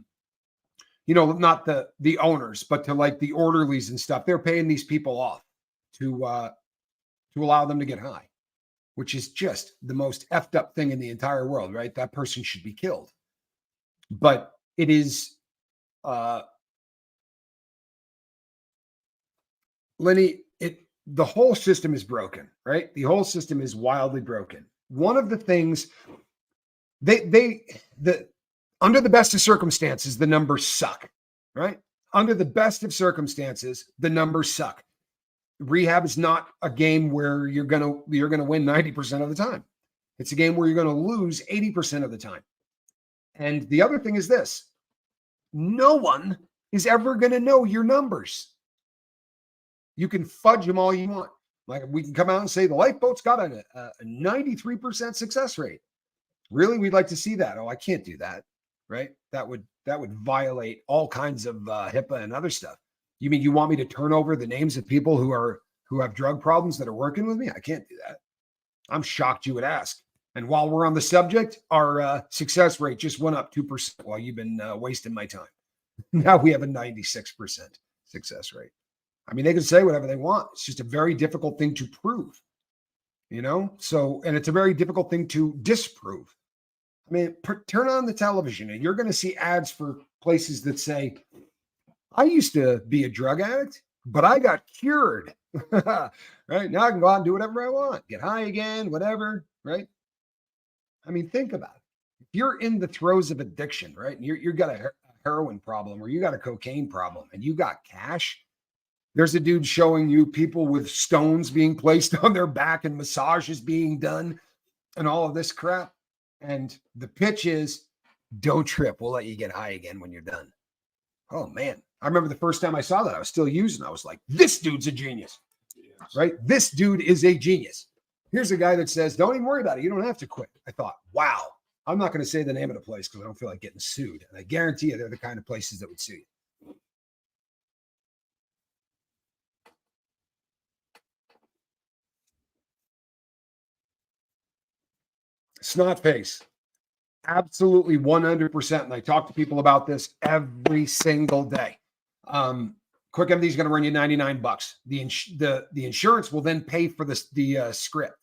not the owners, but to like the orderlies and stuff. They're paying these people off to allow them to get high, which is just the most effed up thing in the entire world, right? That person should be killed. But it is, Lenny, the whole system is broken, right? The whole system is wildly broken. One of the things under the best of circumstances, the numbers suck, right? Under the best of circumstances, the numbers suck. Rehab is not a game where you're gonna win 90% of the time. It's a game where you're gonna lose 80% of the time. And the other thing is this: no one is ever gonna know your numbers. You can fudge them all you want. Like we can come out and say the Lifeboat's got a 93% success rate. Really, we'd like to see that. Oh, I can't do that, right? That would violate all kinds of HIPAA and other stuff. You mean you want me to turn over the names of people who have drug problems that are working with me? I can't do that. I'm shocked you would ask. And while we're on the subject, our success rate just went up 2% while you've been wasting my time. Now we have a 96% success rate. I mean, they can say whatever they want. It's just a very difficult thing to prove, So, and it's a very difficult thing to disprove. I mean, turn on the television and you're going to see ads for places that say, I used to be a drug addict, but I got cured. Right? Now I can go out and do whatever I want, get high again, whatever. Right? I mean, think about it. If you're in the throes of addiction, right? And you've got a heroin problem or you got a cocaine problem and you got cash. There's a dude showing you people with stones being placed on their back and massages being done and all of this crap. And the pitch is, don't trip. We'll let you get high again when you're done. Oh, man. I remember the first time I saw that, I was still using. I was like, this dude's a genius, right? This dude is a genius. Here's a guy that says, don't even worry about it. You don't have to quit. I thought, wow, I'm not going to say the name of the place because I don't feel like getting sued. And I guarantee you they're the kind of places that would sue you. Snot face. Absolutely 100%. And I talk to people about this every single day. QuickMD is going to run you $99. The insurance will then pay for the script,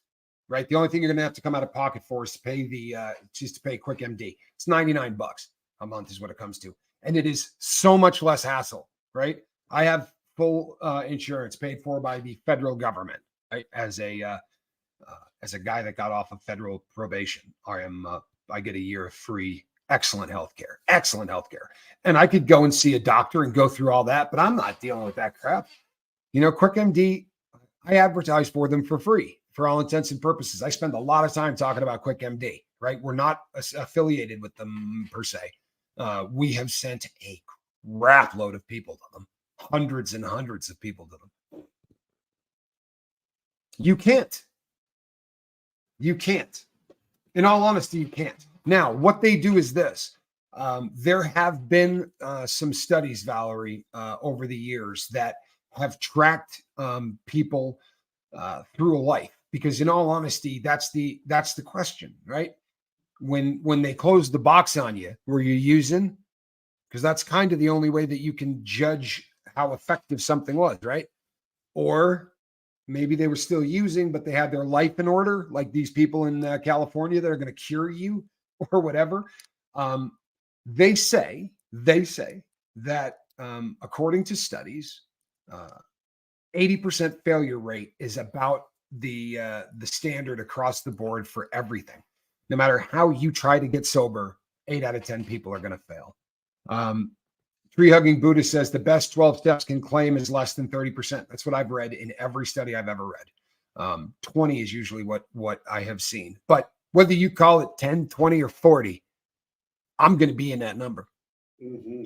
right? The only thing you're going to have to come out of pocket for is to pay to pay QuickMD. It's $99 a month is what it comes to. And it is so much less hassle, right? I have full insurance paid for by the federal government, right? As a guy that got off of federal probation, I get a year of free, excellent healthcare. And I could go and see a doctor and go through all that, but I'm not dealing with that crap. QuickMD, I advertise for them for free for all intents and purposes. I spend a lot of time talking about QuickMD, right? We're not affiliated with them per se. We have sent a crap load of people to them, hundreds and hundreds of people to them. You can't. In all honesty, you can't. Now, what they do is this. There have been some studies, Valerie, over the years that have tracked people through a life. Because in all honesty, that's the question, right? When they close the box on you, were you using? Because that's kind of the only way that you can judge how effective something was, right? Or maybe they were still using, but they had their life in order, like these people in California that are going to cure you or whatever. They say that according to studies, 80% failure rate is about the standard across the board for everything. No matter how you try to get sober, 8 out of 10 people are going to fail. Tree Hugging Buddhist says the best 12 steps can claim is less than 30%. That's what I've read in every study I've ever read. 20 is usually what I have seen. But whether you call it 10, 20, or 40, I'm going to be in that number.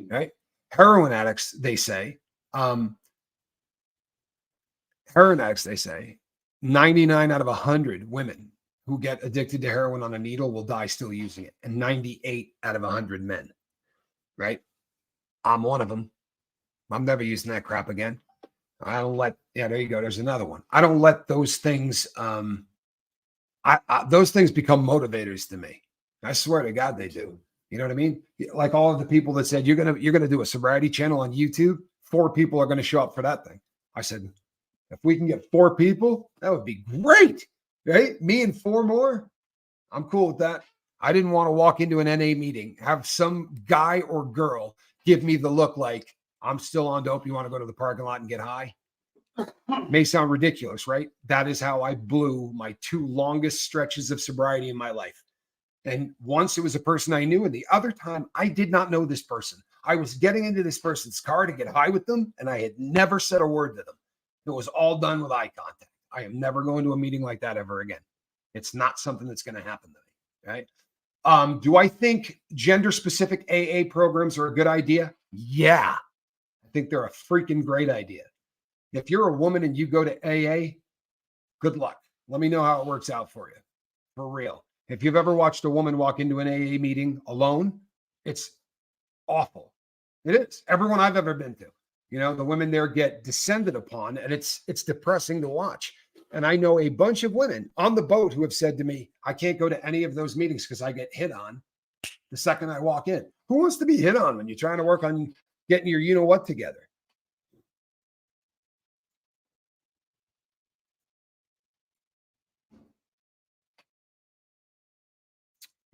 right? Heroin addicts, they say, heroin addicts, they say, 99 out of 100 women who get addicted to heroin on a needle will die still using it, and 98 out of 100 men, right? I'm one of them. I'm never using that crap again. I don't let, yeah, there you go. There's another one. I don't let those things, those things become motivators to me. I swear to God, they do. You know what I mean? Like all of the people that said, you're going to do a sobriety channel on YouTube. 4 people are going to show up for that thing. I said, if we can get 4 people, that would be great. Right? Me and 4 more. I'm cool with that. I didn't want to walk into an NA meeting, have some guy or girl give me the look like, I'm still on dope. You want to go to the parking lot and get high? May sound ridiculous, right? That is how I blew my 2 longest stretches of sobriety in my life. And once it was a person I knew, and the other time I did not know this person. I was getting into this person's car to get high with them, and I had never said a word to them. It was all done with eye contact. I am never going to a meeting like that ever again. It's not something that's going to happen to me, right? Do I think gender-specific AA programs are a good idea? Yeah. I think they're a freaking great idea. If you're a woman and you go to AA, good luck. Let me know how it works out for you. For real. If you've ever watched a woman walk into an AA meeting alone, it's awful. It is. Everyone I've ever been to. You know, the women there get descended upon, and it's depressing to watch. And I know a bunch of women on the boat who have said to me, I can't go to any of those meetings because I get hit on the second I walk in. Who wants to be hit on when you're trying to work on getting your you-know-what together?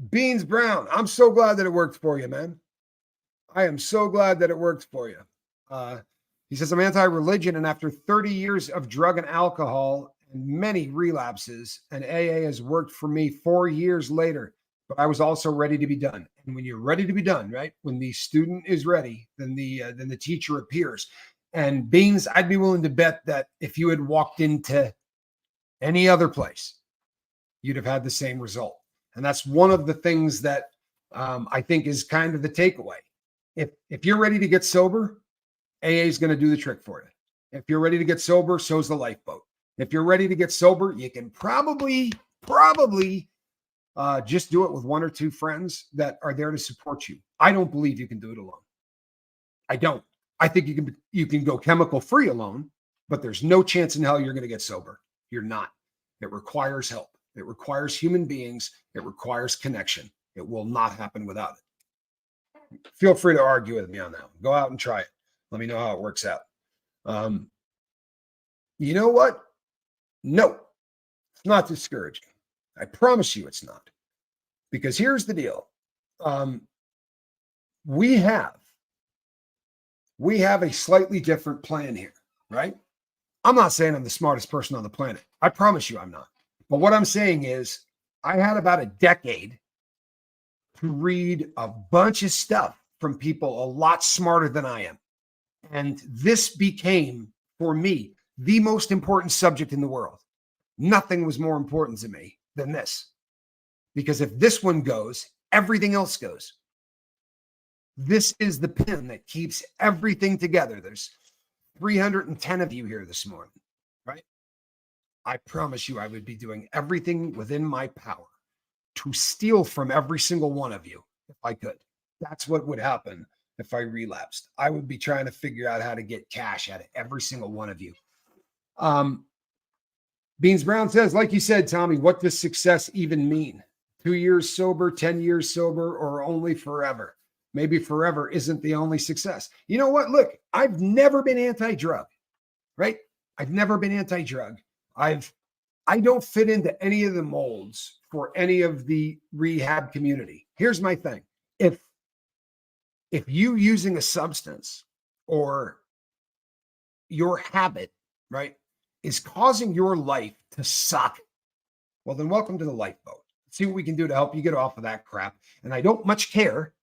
Beans Brown, I'm so glad that it worked for you, man. I am so glad that it worked for you. He says, I'm anti-religion, and after 30 years of drug and alcohol and many relapses, and AA has worked for me 4 years later, but I was also ready to be done. And when you're ready to be done, right? When the student is ready, then the teacher appears. And Beans, I'd be willing to bet that if you had walked into any other place, you'd have had the same result. And that's one of the things that I think is kind of the takeaway. If you're ready to get sober, AA is going to do the trick for you. If you're ready to get sober, so's the lifeboat. If you're ready to get sober, you can probably just do it with 1 or 2 friends that are there to support you. I don't believe you can do it alone. I don't. I think you can go chemical free alone, but there's no chance in hell you're going to get sober. You're not. It requires help. It requires human beings. It requires connection. It will not happen without it. Feel free to argue with me on that one. Go out and try it. Let me know how it works out. You know what? No, it's not discouraging. I promise you it's not. Because here's the deal. We have a slightly different plan here, right? I'm not saying I'm the smartest person on the planet. I promise you I'm not. But what I'm saying is I had about a decade to read a bunch of stuff from people a lot smarter than I am. And this became, for me, the most important subject in the world. Nothing was more important to me than this. Because if this one goes, everything else goes. This is the pin that keeps everything together. There's 310 of you here this morning, right? I promise you I would be doing everything within my power to steal from every single one of you if I could. That's what would happen if I relapsed. I would be trying to figure out how to get cash out of every single one of you. Beans Brown says, like you said, Tommy, what does success even mean? 2 years sober, 10 years sober, or only forever? Maybe forever isn't the only success. You know what? Look, I've never been anti-drug, right? I've never been anti-drug. I don't fit into any of the molds for any of the rehab community. Here's my thing. If you using a substance or your habit, right, is causing your life to suck, well, then welcome to the lifeboat. Let's see what we can do to help you get off of that crap. And I don't much care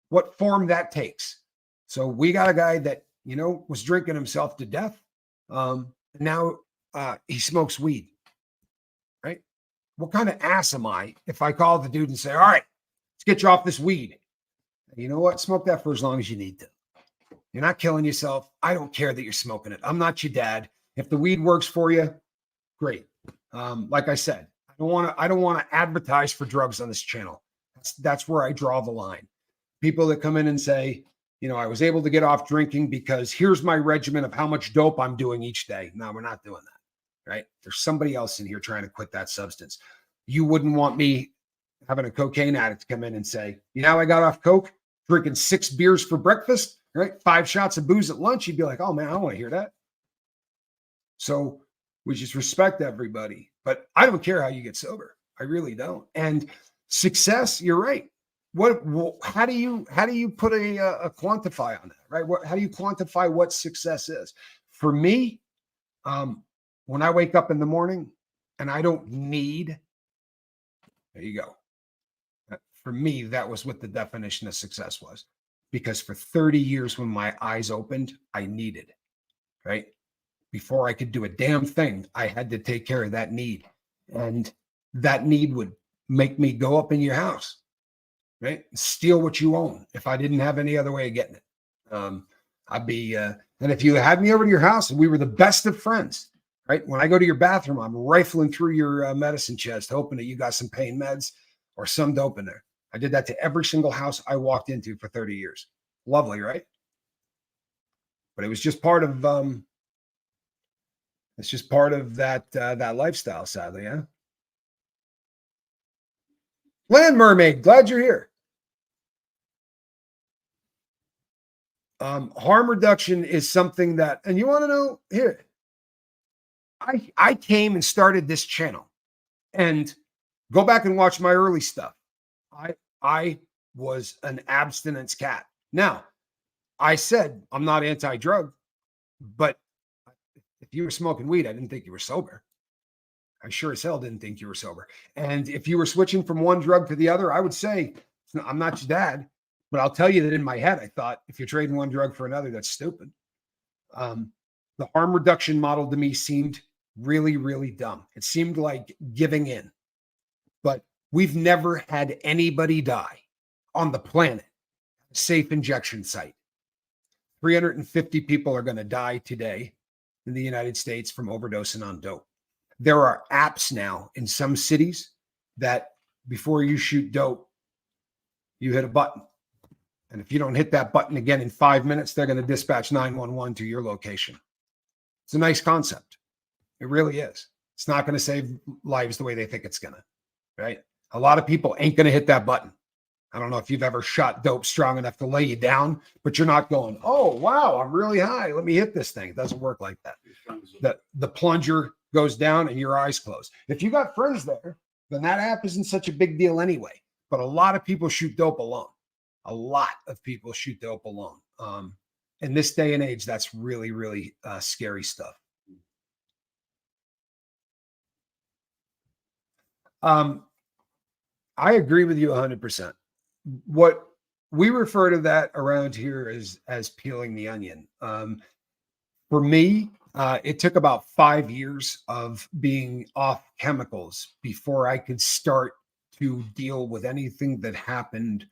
what form that takes. So we got a guy that, was drinking himself to death. Now he smokes weed, right? What kind of ass am I if I call the dude and say, all right, let's get you off this weed? You know what? Smoke that for as long as you need to. You're not killing yourself. I don't care that you're smoking it. I'm not your dad. If the weed works for you, great. Like I said, I don't want to advertise for drugs on this channel. That's where I draw the line. People that come in and say, you know, I was able to get off drinking because here's my regimen of how much dope I'm doing each day. No, we're not doing that, right? There's somebody else in here trying to quit that substance. You wouldn't want me having a cocaine addict come in and say, you know, I got off coke, drinking 6 beers for breakfast, right? 5 shots of booze at lunch. You'd be like, oh man, I don't want to hear that. So we just respect everybody, but I don't care how you get sober. I really don't. And success, you're right. How do you put a quantify on that, right? How do you quantify what success is? For me, when I wake up in the morning and I don't need, there you go. For me, that was what the definition of success was, because for 30 years when my eyes opened, I needed, right? Before I could do a damn thing, I had to take care of that need. And that need would make me go up in your house, right? Steal what you own if I didn't have any other way of getting it. I'd be, and if you had me over to your house and we were the best of friends, right? When I go to your bathroom, I'm rifling through your medicine chest, hoping that you got some pain meds or some dope in there. I did that to every single house I walked into for 30 years. Lovely, right? But it was just part of, it's just part of that lifestyle, sadly, yeah. Land Mermaid, glad you're here. Harm reduction is something that, and you want to know here, I came and started this channel, and go back and watch my early stuff. I was an abstinence cat. Now, I said I'm not anti-drug, but if you were smoking weed, I didn't think you were sober. I sure as hell didn't think you were sober. And if you were switching from one drug to the other, I would say, I'm not your dad, but I'll tell you that in my head, I thought, if you're trading one drug for another, that's stupid. The harm reduction model to me seemed really, really dumb. It seemed like giving in. But we've never had anybody die on the planet, safe injection site. 350 people are going to die today in the United States from overdosing on dope. There are apps now in some cities that before you shoot dope, you hit a button. And if you don't hit that button again in 5 minutes, they're going to dispatch 911 to your location. It's a nice concept. It really is. It's not going to save lives the way they think it's going to, right? A lot of people ain't going to hit that button. I don't know if you've ever shot dope strong enough to lay you down, but you're not going, oh, wow, I'm really high. Let me hit this thing. It doesn't work like that. The plunger goes down and your eyes close. If you got friends there, then that app isn't such a big deal anyway. But a lot of people shoot dope alone. A lot of people shoot dope alone. In this day and age, that's really, really scary stuff. I agree with you 100%. What we refer to that around here as peeling the onion. For me, it took about 5 years of being off chemicals before I could start to deal with anything that happened.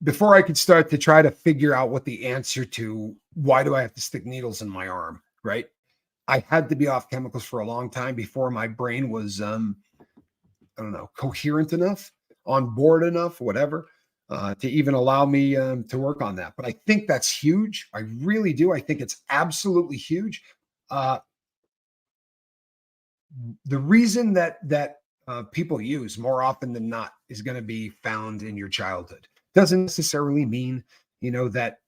Before I could start to try to figure out what the answer to why do I have to stick needles in my arm, right? I had to be off chemicals for a long time before my brain was, I don't know, coherent enough, on board enough, whatever, to even allow me to work on that. But I think that's huge. I really do. I think it's absolutely huge. The reason that people use more often than not is going to be found in your childhood. Doesn't necessarily mean, that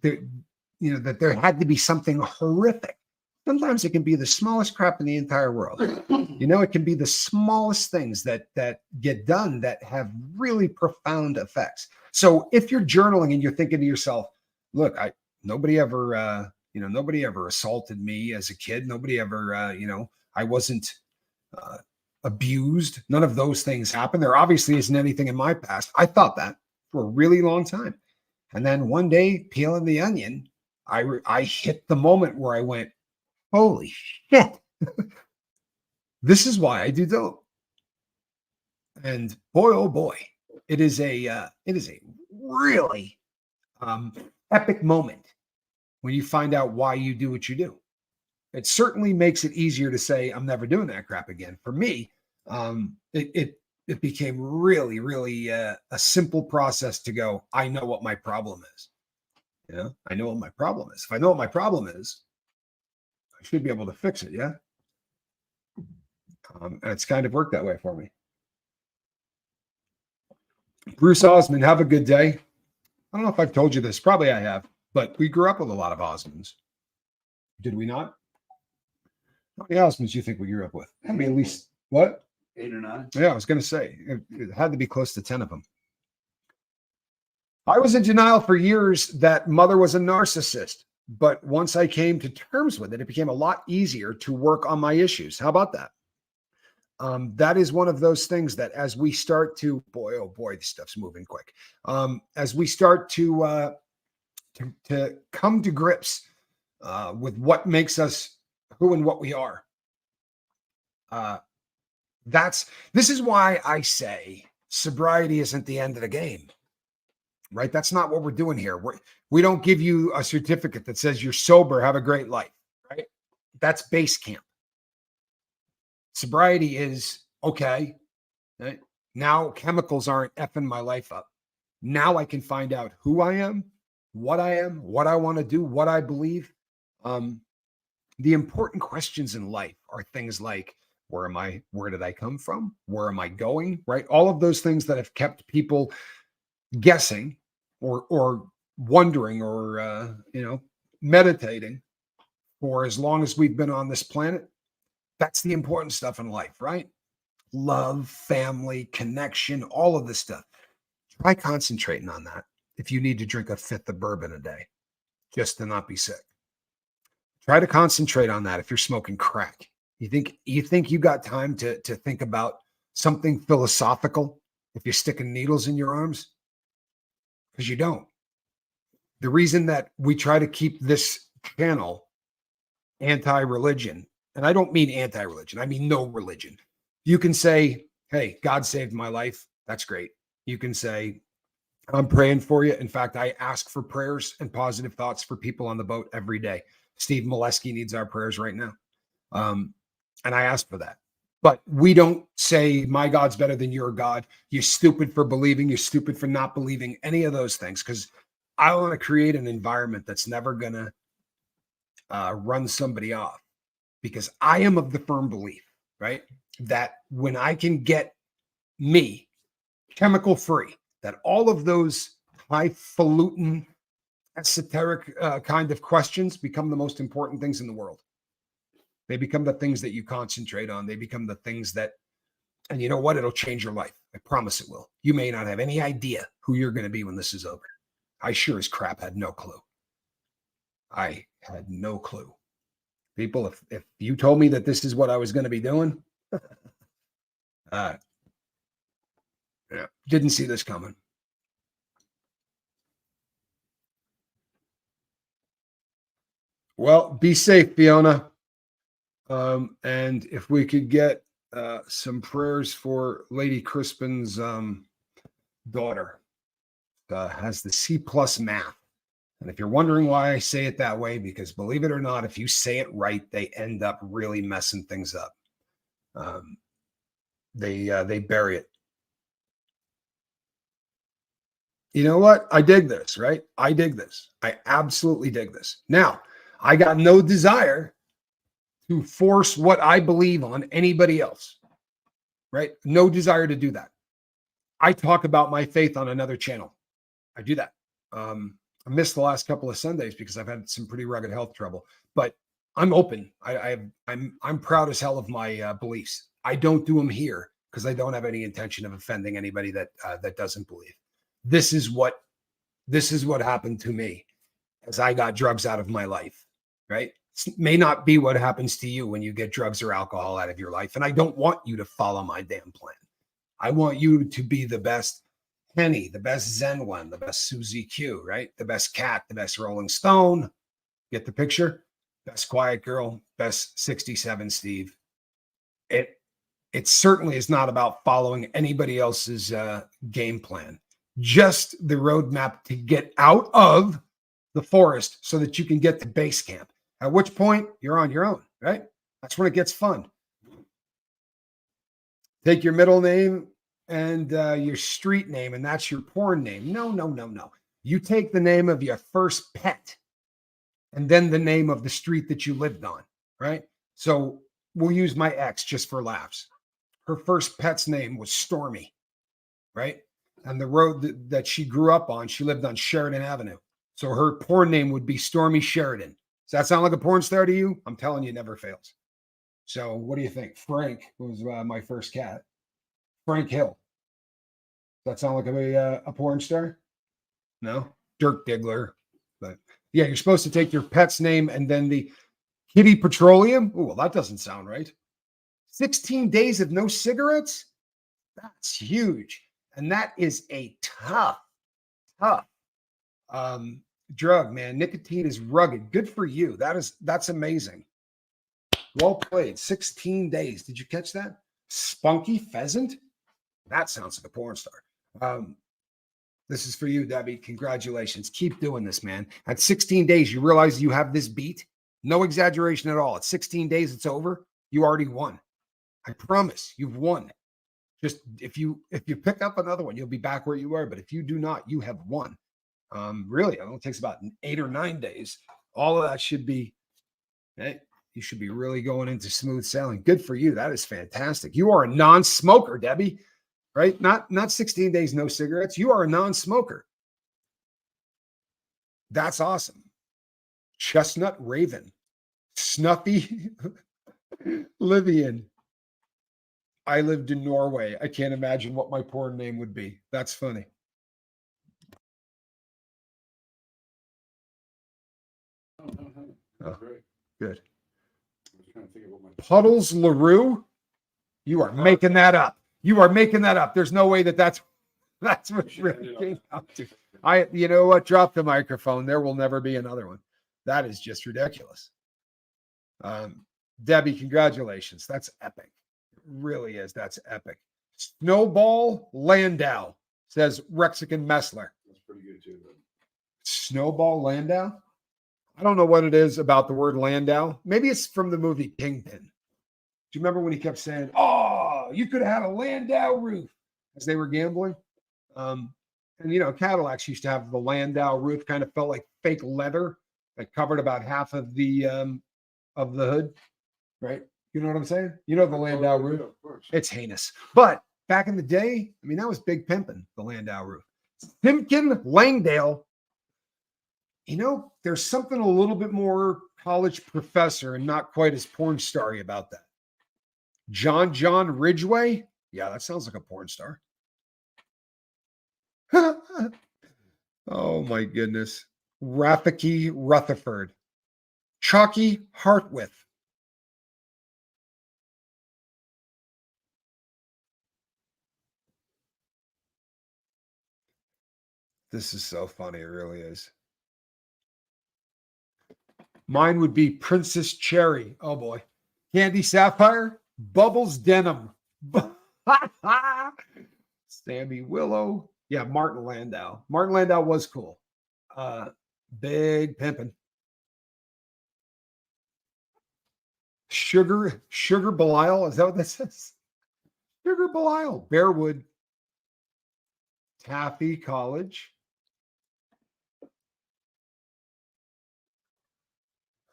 there had to be something horrific. Sometimes it can be the smallest crap in the entire world. It can be the smallest things that get done that have really profound effects. So if you're journaling and you're thinking to yourself, look, nobody ever assaulted me as a kid. Nobody ever, I wasn't abused. None of those things happened. There obviously isn't anything in my past. I thought that for a really long time. And then one day, peeling the onion, I hit the moment where I went, holy shit. This is why I do dope. And boy, oh boy, it is a really epic moment when you find out why you do what you do. It certainly makes it easier to say, I'm never doing that crap again. For me, it became really, really a simple process to go, I know what my problem is. I know what my problem is. If I know what my problem is, I should be able to fix it. Yeah. And it's kind of worked that way for me. Bruce Osmond, have a good day. I don't know if I've told you this. Probably I have, but we grew up with a lot of Osmonds. Did we not? How many Osmonds do you think we grew up with? I mean, at least, what? 8 or 9. Yeah, I was going to say, it had to be close to 10 of them. I was in denial for years that mother was a narcissist, but once I came to terms with it, it became a lot easier to work on my issues. How about that? That is one of those things that as we start to, oh boy, this stuff's moving quick. As we start to come to grips with what makes us who and what we are. This is why I say sobriety isn't the end of the game, right? That's not what we're doing here. We don't give you a certificate that says you're sober, have a great life, right? That's base camp. Sobriety is okay. Right? Now chemicals aren't effing my life up. Now I can find out who I am, what I want to do, what I believe. The important questions in life are things like, where am I? Where did I come from? Where am I going? Right? All of those things that have kept people guessing or wondering or, meditating for as long as we've been on this planet. That's the important stuff in life, right? Love, family, connection, all of this stuff. Try concentrating on that if you need to drink a fifth of bourbon a day just to not be sick. Try to concentrate on that if you're smoking crack. You think you got time to think about something philosophical if you're sticking needles in your arms? Because you don't. The reason that we try to keep this channel anti-religion, and I don't mean anti-religion, I mean no religion. You can say, hey, God saved my life. That's great. You can say, I'm praying for you. In fact, I ask for prayers and positive thoughts for people on the boat every day. Steve Molesky needs our prayers right now. And I ask for that. But we don't say, my God's better than your God. You're stupid for believing. You're stupid for not believing any of those things. Because I want to create an environment that's never going to run somebody off. Because I am of the firm belief, right, that when I can get me chemical free, that all of those highfalutin, esoteric kind of questions become the most important things in the world. They become the things that you concentrate on. They become the things that, and you know what? It'll change your life. I promise it will. You may not have any idea who you're going to be when this is over. I sure as crap had no clue. I had no clue. People, if you told me that this is what I was going to be doing, didn't see this coming. Well, be safe, Fiona. And if we could get some prayers for Lady Crispin's daughter, has the C+ math. And if you're wondering why I say it that way, because believe it or not, if you say it right, they end up really messing things up. They bury it. You know what? I dig this, right? I dig this. I absolutely dig this. Now, I got no desire to force what I believe on anybody else, right? No desire to do that. I talk about my faith on another channel. I do that. I missed the last couple of Sundays because I've had some pretty rugged health trouble, but I'm open. I'm proud as hell of my beliefs. I don't do them here because I don't have any intention of offending anybody that doesn't believe. This is what happened to me as I got drugs out of my life, right? It may not be what happens to you when you get drugs or alcohol out of your life. And I don't want you to follow my damn plan. I want you to be the best Penny, the best Zen one, the best Susie Q, right? The best Cat, the best Rolling Stone. Get the picture? Best Quiet Girl, best 67 Steve. it certainly is not about following anybody else's game plan. Just the roadmap to get out of the forest so that you can get to base camp. At which point you're on your own, right? That's when it gets fun. Take your middle name and your street name, and that's your porn name. No, no, no, no. You take the name of your first pet and then the name of the street that you lived on, right? So we'll use my ex just for laughs. Her first pet's name was Stormy, right? And the road that she grew up on, she lived on Sheridan Avenue. So her porn name would be Stormy Sheridan. Does that sound like a porn star to you? I'm telling you, it never fails. So what do you think? Frank was my first cat. Frank Hill. Does that sound like a porn star? No? Dirk Diggler. But yeah, you're supposed to take your pet's name and then the Kitty Petroleum. Oh, well, that doesn't sound right. 16 days of no cigarettes? That's huge. And that is a tough drug, man. Nicotine is rugged. Good for you. That's amazing. Well played. 16 days. Did you catch that? Spunky Pheasant? That sounds like a porn star. This is for you, Debbie. Congratulations. Keep doing this, man. At 16 days, you realize you have this beat? No exaggeration at all. At 16 days, it's over. You already won. I promise you've won. Just if you pick up another one, you'll be back where you were. But if you do not, you have won. Really, it only takes about 8 or 9 days. All of that should be, hey, you should be really going into smooth sailing. Good for you. That is fantastic. You are a non-smoker, Debbie, right? Not 16 days, no cigarettes. You are a non-smoker. That's awesome. Chestnut Raven, Snuffy Livian. I lived in Norway. I can't imagine what my porn name would be. That's funny. Oh, good. Puddles LaRue. You are making that up. You are making that up. There's no way that's what it really came out to. You know what? Drop the microphone. There will never be another one. That is just ridiculous. Debbie, congratulations. That's epic. It really is. That's epic. Snowball Landau, says Rexican Messler. That's pretty good too. But... Snowball Landau? I don't know what it is about the word Landau. Maybe it's from the movie Kingpin. Do you remember when he kept saying, "Oh, you could have had a Landau roof," as they were gambling? And Cadillacs used to have the Landau roof, kind of felt like fake leather that covered about half of the hood, right? You know what I'm saying? You know the Landau roof? Of course. It's heinous. But back in the day, I mean, that was big pimping, the Landau roof. Simpkin Langdale. There's something a little bit more college professor and not quite as porn starry about that. John Ridgway. Yeah, that sounds like a porn star. Oh my goodness. Rafiki Rutherford. Chalky Hartwith. This is so funny. It really is. Mine would be Princess Cherry. Oh boy. Candy Sapphire. Bubbles Denim. Sammy Willow. Yeah, Martin Landau. Martin Landau was cool. Big pimpin'. Sugar Belial. Is that what this is? Sugar Belial. Bearwood. Taffy College.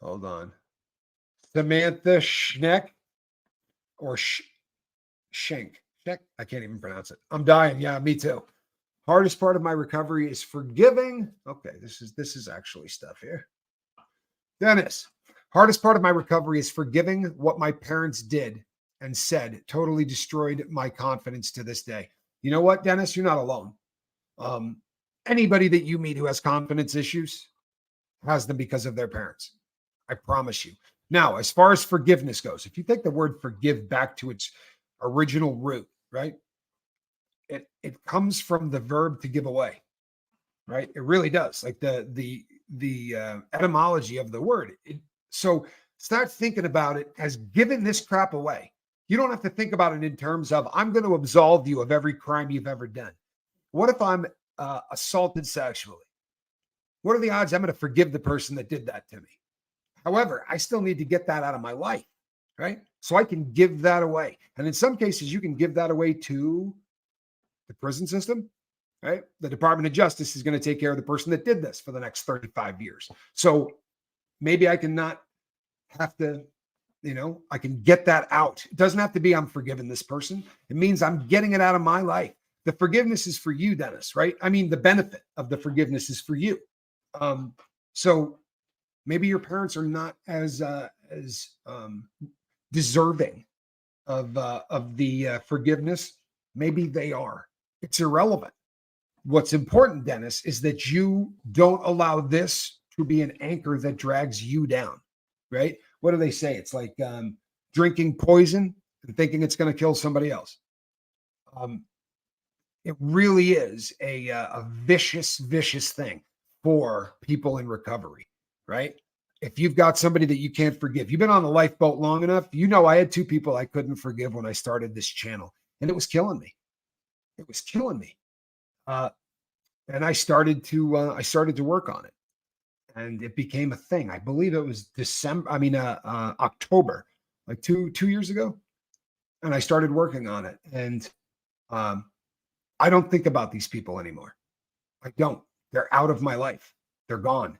Hold on. Samantha Schneck or Schenk. Schneck. I can't even pronounce it. I'm dying. Yeah, me too. Hardest part of my recovery is forgiving. Okay, this is actually stuff here. Dennis, hardest part of my recovery is forgiving what my parents did and said. Totally destroyed my confidence to this day. You know what, Dennis? You're not alone. Anybody that you meet who has confidence issues has them because of their parents. I promise you. Now, as far as forgiveness goes, if you take the word forgive back to its original root, right? It comes from the verb to give away, right? It really does. Like the etymology of the word. So start thinking about it as giving this crap away. You don't have to think about it in terms of, I'm going to absolve you of every crime you've ever done. What if I'm assaulted sexually? What are the odds I'm going to forgive the person that did that to me? However, I still need to get that out of my life, right? So I can give that away. And in some cases, you can give that away to the prison system, right? The Department of Justice is going to take care of the person that did this for the next 35 years. So maybe I can not have to, I can get that out. It doesn't have to be I'm forgiving this person. It means I'm getting it out of my life. The forgiveness is for you, Dennis, right? I mean, the benefit of the forgiveness is for you. So maybe your parents are not as deserving of the forgiveness. Maybe they are. It's irrelevant. What's important, Dennis, is that you don't allow this to be an anchor that drags you down, right? What do they say? It's like drinking poison and thinking it's going to kill somebody else. It really is a vicious, vicious thing for people in recovery, right? If you've got somebody that you can't forgive, you've been on the lifeboat long enough, I had 2 people I couldn't forgive when I started this channel, and it was killing me. It was killing me. And I started to work on it, and it became a thing. I believe it was October, like two years ago. And I started working on it. And I don't think about these people anymore. I don't. They're out of my life. They're gone.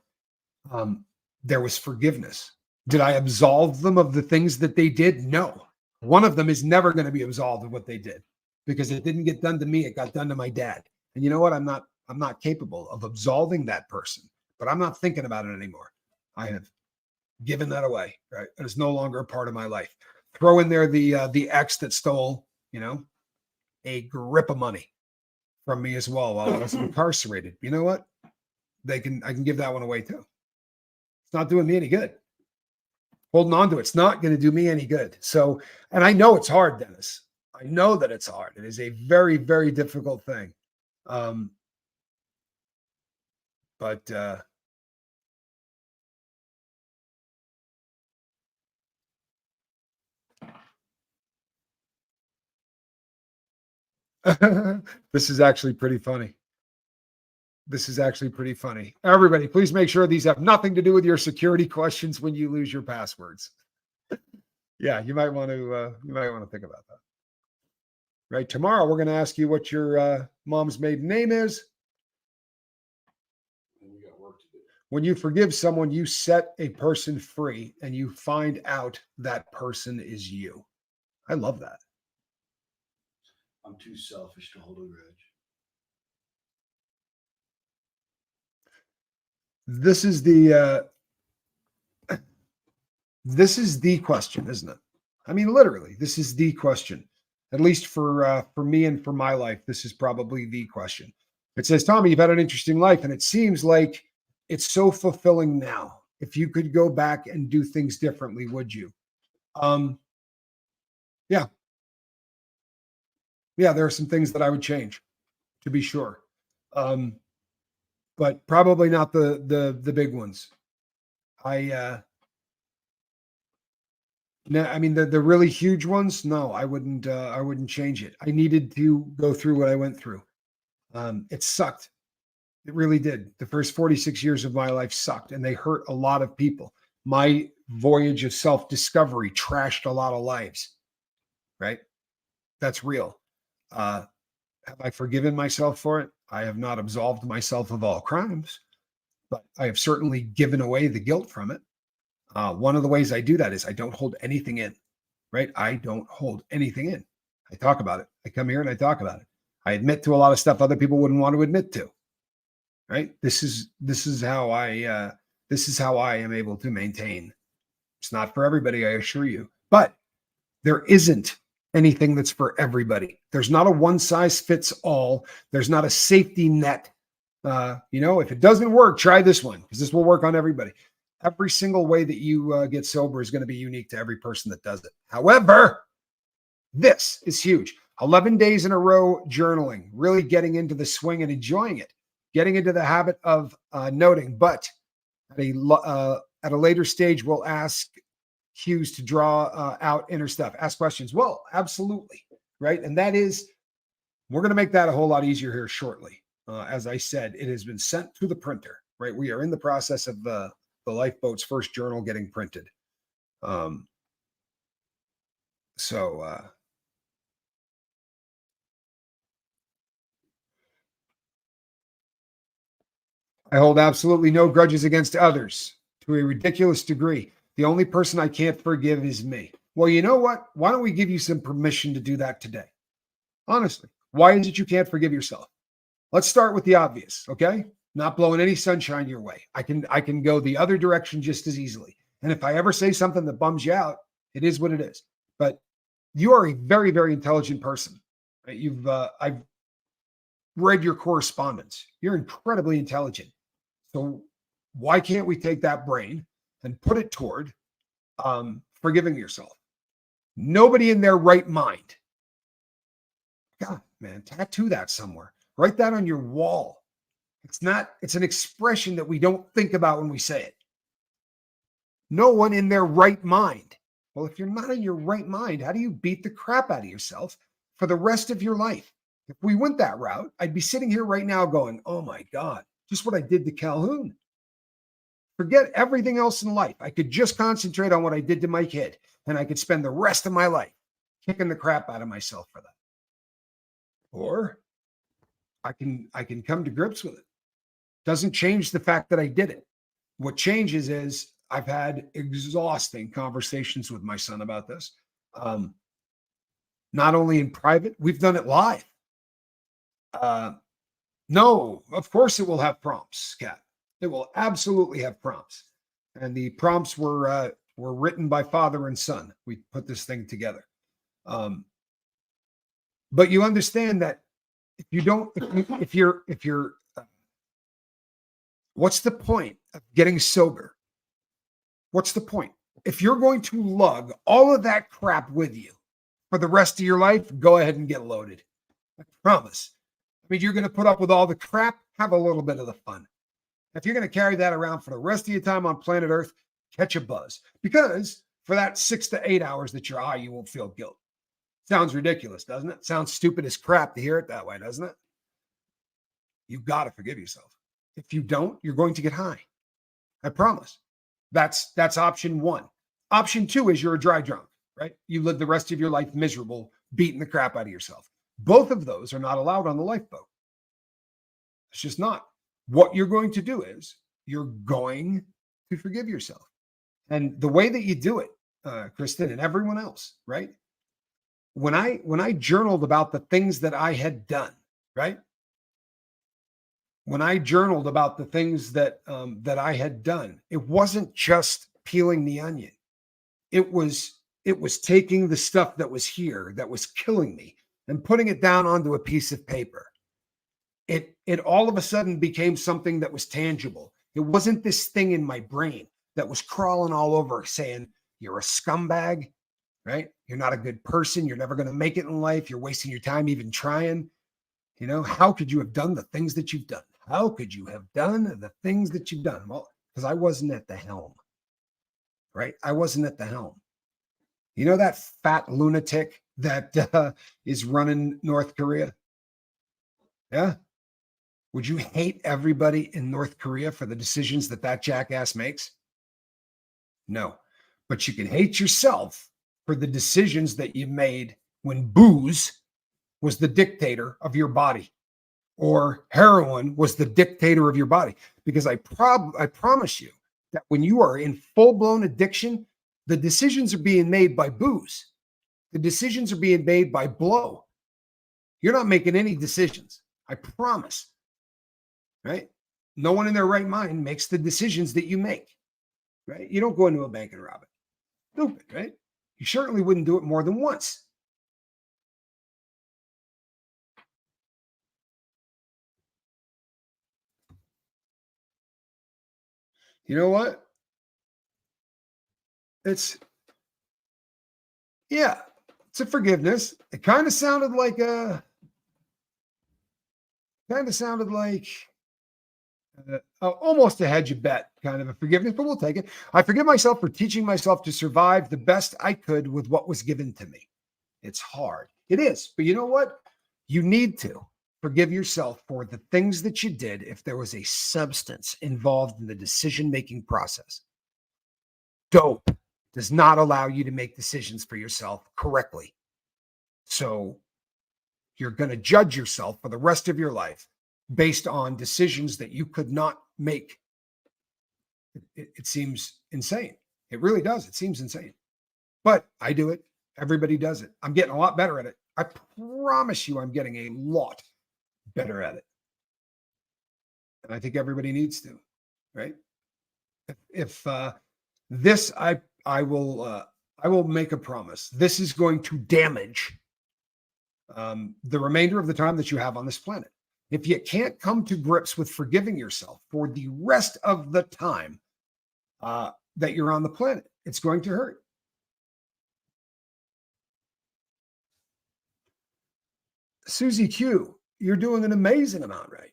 There was forgiveness. Did I absolve them of the things that they did? No. One of them is never going to be absolved of what they did, because it didn't get done to me. It got done to my dad. And you know what? I'm not capable of absolving that person, but I'm not thinking about it anymore. I have given that away, right? It is no longer a part of my life. Throw in there the ex that stole, a grip of money from me as well while I was incarcerated. You know what? I can give that one away too. It's not doing me any good. Holding on to it's not going to do me any good. So, and I know it's hard, Dennis. I know that it's hard. It is a very, very difficult thing. But this is actually pretty funny. Everybody, please make sure these have nothing to do with your security questions when you lose your passwords. Yeah, you might want to think about that. Right. Tomorrow, we're going to ask you what your mom's maiden name is. We got work to do. When you forgive someone, you set a person free, and you find out that person is you. I love that. I'm too selfish to hold a grudge. This is the question, isn't it? I mean, literally, this is the question. At least for me and for my life, this is probably the question. It says, Tommy, you've had an interesting life, and it seems like it's so fulfilling now. If you could go back and do things differently, would you? Yeah. Yeah, there are some things that I would change, to be sure. But probably not the big ones. No, I mean the really huge ones. No, I wouldn't change it. I needed to go through what I went through. It sucked. It really did. The first 46 years of my life sucked, and they hurt a lot of people. My voyage of self-discovery trashed a lot of lives. Right? That's real. Have I forgiven myself for it? I have not absolved myself of all crimes, but I have certainly given away the guilt from it. One of the ways I do that is I don't hold anything in, right? I don't hold anything in. I talk about it. I come here and I talk about it. I admit to a lot of stuff other people wouldn't want to admit to, right? This is how I am able to maintain. It's not for everybody, I assure you, but there isn't anything that's for everybody. There's not a one size fits all. There's not a safety net. If it doesn't work, try this one, because this will work on everybody. Every single way that you get sober is going to be unique to every person that does it. However, this is huge. 11 days in a row journaling, really getting into the swing and enjoying it, getting into the habit of noting. But at a later stage, we'll ask cues to draw out inner stuff. Ask questions. Well, absolutely. Right. And that is, we're going to make that a whole lot easier here shortly. As I said, it has been sent to the printer, right? We are in the process of the Lifeboat's first journal getting printed. So I hold absolutely no grudges against others to a ridiculous degree. The only person I can't forgive is me. Well, you know what? Why don't we give you some permission to do that today? Honestly, why is it you can't forgive yourself? Let's start with the obvious, okay? Not blowing any sunshine your way. I can go the other direction just as easily. And if I ever say something that bums you out, it is what it is. But you are a very, very intelligent person. Right? I've read your correspondence. You're incredibly intelligent. So why can't we take that brain and put it toward forgiving yourself? Nobody in their right mind. God, man, tattoo that somewhere. Write that on your wall. It's an expression that we don't think about when we say it. No one in their right mind. Well, if you're not in your right mind, how do you beat the crap out of yourself for the rest of your life? If we went that route, I'd be sitting here right now going, oh my God, just what I did to Calhoun. Forget everything else in life. I could just concentrate on what I did to my kid, and I could spend the rest of my life kicking the crap out of myself for that. Or I can come to grips with it. Doesn't change the fact that I did it. What changes is I've had exhausting conversations with my son about this. Not only in private, we've done it live. No, of course it will have prompts, Kat. It will absolutely have prompts. And the prompts were written by father and son. We put this thing together. But you understand that if you're what's the point of getting sober? What's the point? If you're going to lug all of that crap with you for the rest of your life, go ahead and get loaded. I promise. I mean, you're going to put up with all the crap, have a little bit of the fun. If you're going to carry that around for the rest of your time on planet Earth, catch a buzz. Because for that 6 to 8 hours that you're high, you won't feel guilt. Sounds ridiculous, doesn't it? Sounds stupid as crap to hear it that way, doesn't it? You've got to forgive yourself. If you don't, you're going to get high. I promise. That's option one. Option two is you're a dry drunk, right? You live the rest of your life miserable, beating the crap out of yourself. Both of those are not allowed on the lifeboat. It's just not. What you're going to do is you're going to forgive yourself. And the way that you do it, Kristen and everyone else, right? When I journaled about the things that I had done, right? When I journaled about the things that I had done, it wasn't just peeling the onion. It was taking the stuff that was here, that was killing me, and putting it down onto a piece of paper. It all of a sudden became something that was tangible. It wasn't this thing in my brain that was crawling all over saying, you're a scumbag, right? You're not a good person. You're never going to make it in life. You're wasting your time even trying. You know, how could you have done the things that you've done? How could you have done the things that you've done? Well, because I wasn't at the helm, right? I wasn't at the helm. You know that fat lunatic that is running North Korea? Yeah. Would you hate everybody in North Korea for the decisions that jackass makes? No. But you can hate yourself for the decisions that you made when booze was the dictator of your body, or heroin was the dictator of your body. Because I promise you that when you are in full-blown addiction, the decisions are being made by booze. The decisions are being made by blow. You're not making any decisions. I promise. Right? No one in their right mind makes the decisions that you make. Right? You don't go into a bank and rob it. Stupid, right? You certainly wouldn't do it more than once. You know what? It's a forgiveness. It kind of sounded like almost a hedge of bet kind of a forgiveness, but we'll take it. I forgive myself for teaching myself to survive the best I could with what was given to me. It's hard. It is. But you know what? You need to forgive yourself for the things that you did if there was a substance involved in the decision-making process. Dope does not allow you to make decisions for yourself correctly. So you're going to judge yourself for the rest of your life based on decisions that you could not make. It seems insane. It really does. It seems insane. But I do it. Everybody does it. I'm getting a lot better at it. I promise you I'm getting a lot better at it. And I think everybody needs to, right? If this, I will make a promise. This is going to damage the remainder of the time that you have on this planet. If you can't come to grips with forgiving yourself for the rest of the time that you're on the planet, it's going to hurt. Susie Q, you're doing an amazing amount right.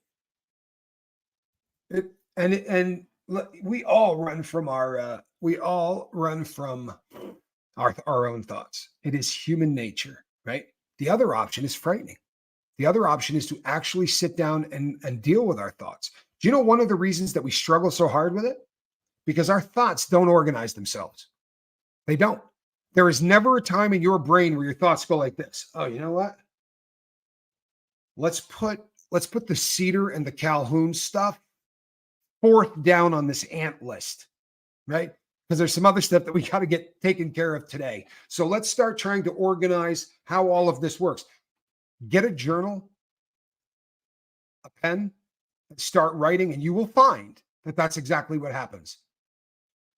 And we all run from our own thoughts. It is human nature, right? The other option is frightening. The other option is to actually sit down and deal with our thoughts. Do you know one of the reasons that we struggle so hard with it? Because our thoughts don't organize themselves. They don't. There is never a time in your brain where your thoughts go like this. Oh, you know what? Let's put the Cedar and the Calhoun stuff fourth down on this ant list, right? Because there's some other stuff that we got to get taken care of today. So let's start trying to organize how all of this works. Get a journal, a pen, and start writing, and you will find that that's exactly what happens.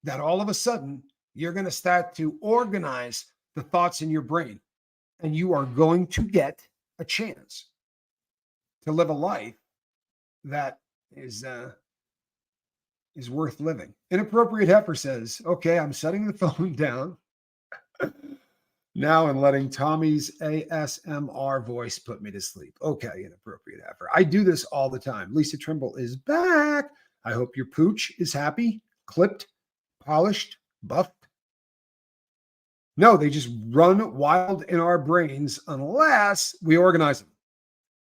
That all of a sudden, you're going to start to organize the thoughts in your brain, and you are going to get a chance to live a life that is worth living. Inappropriate Heifer says, okay, I'm setting the phone down now and letting Tommy's ASMR voice put me to sleep. Okay, Inappropriate Heifer. I do this all the time. Lisa Trimble is back. I hope your pooch is happy, clipped, polished, buffed. No, they just run wild in our brains unless we organize them.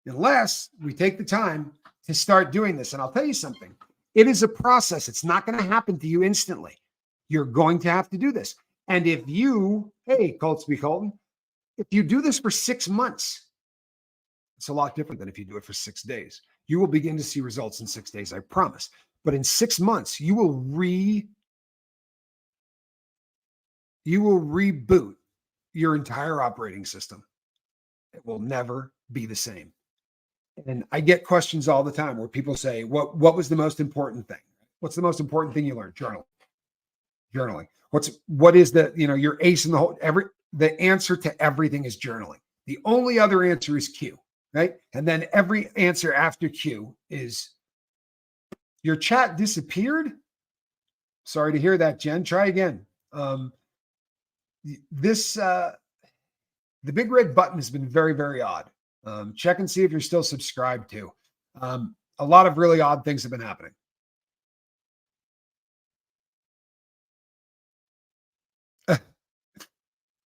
Unless we take the time to start doing this. And I'll tell you something. It is a process. It's not going to happen to you instantly. You're going to have to do this. And if you, hey, Coltsby Colton, if you do this for 6 months, it's a lot different than if you do it for 6 days. You will begin to see results in 6 days, I promise. But in 6 months, you will reboot your entire operating system. It will never be the same. And I get questions all the time where people say, what was the most important thing? What's the most important thing you learned? Journaling. What is the, your ace in the hole? The answer to everything is journaling. The only other answer is Q, right? And then every answer after Q is your chat disappeared. Sorry to hear that, Jen. Try again. The big red button has been very, very odd. Check and see if you're still subscribed to. A lot of really odd things have been happening.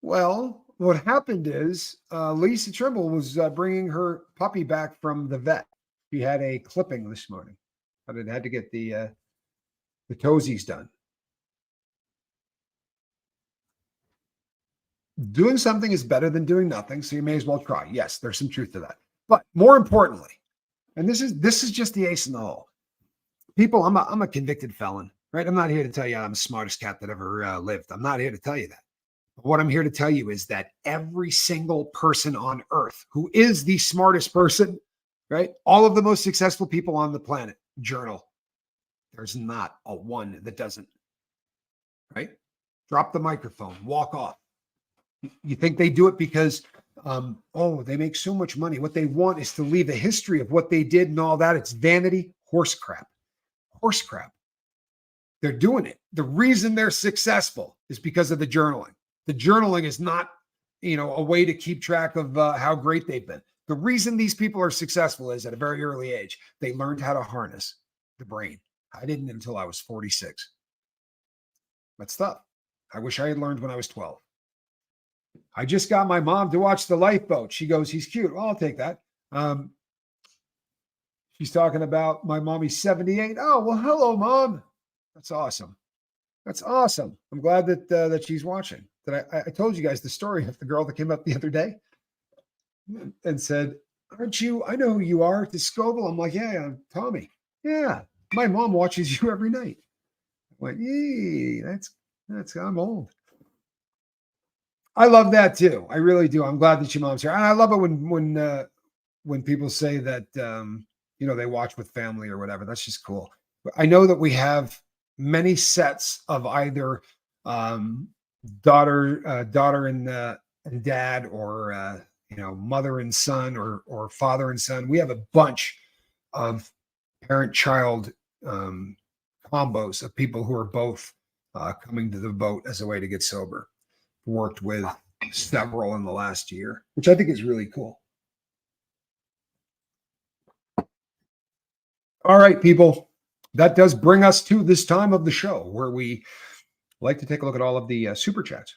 Well, what happened is Lisa Trimble was bringing her puppy back from the vet. She had a clipping this morning, but it had to get the toesies done. Doing something is better than doing nothing, so you may as well try. Yes, there's some truth to that. But more importantly, and this is just the ace in the hole. People, I'm a convicted felon, right? I'm not here to tell you I'm the smartest cat that ever lived. I'm not here to tell you that. But what I'm here to tell you is that every single person on earth who is the smartest person, right? All of the most successful people on the planet journal. There's not a one that doesn't, right? Drop the microphone, walk off. You think they do it because, they make so much money. What they want is to leave a history of what they did and all that. It's vanity, horse crap. They're doing it. The reason they're successful is because of the journaling. The journaling is not, a way to keep track of how great they've been. The reason these people are successful is at a very early age, they learned how to harness. the brain. I didn't until I was 46. That's tough. I wish I had learned when I was 12. I just got my mom to watch The Lifeboat. She goes, he's cute. Well, I'll take that. She's talking about my mommy's 78. Oh, well, hello, Mom. That's awesome. That's awesome. I'm glad that she's watching. That I told you guys the story of the girl that came up the other day and said, aren't you, I know who you are, to Scoville. I'm like, yeah, I'm Tommy. Yeah, my mom watches you every night. I went, yee, that's, I'm old. I love that too. I really do. I'm glad that your mom's here. And I love it when people say that, they watch with family or whatever. That's just cool. I know that we have many sets of either daughter and dad, or mother and son, or father and son. We have a bunch of parent-child combos of people who are both coming to the boat as a way to get sober. Worked with several in the last year, which I think is really cool. All right, people, that does bring us to this time of the show where we like to take a look at all of the super chats.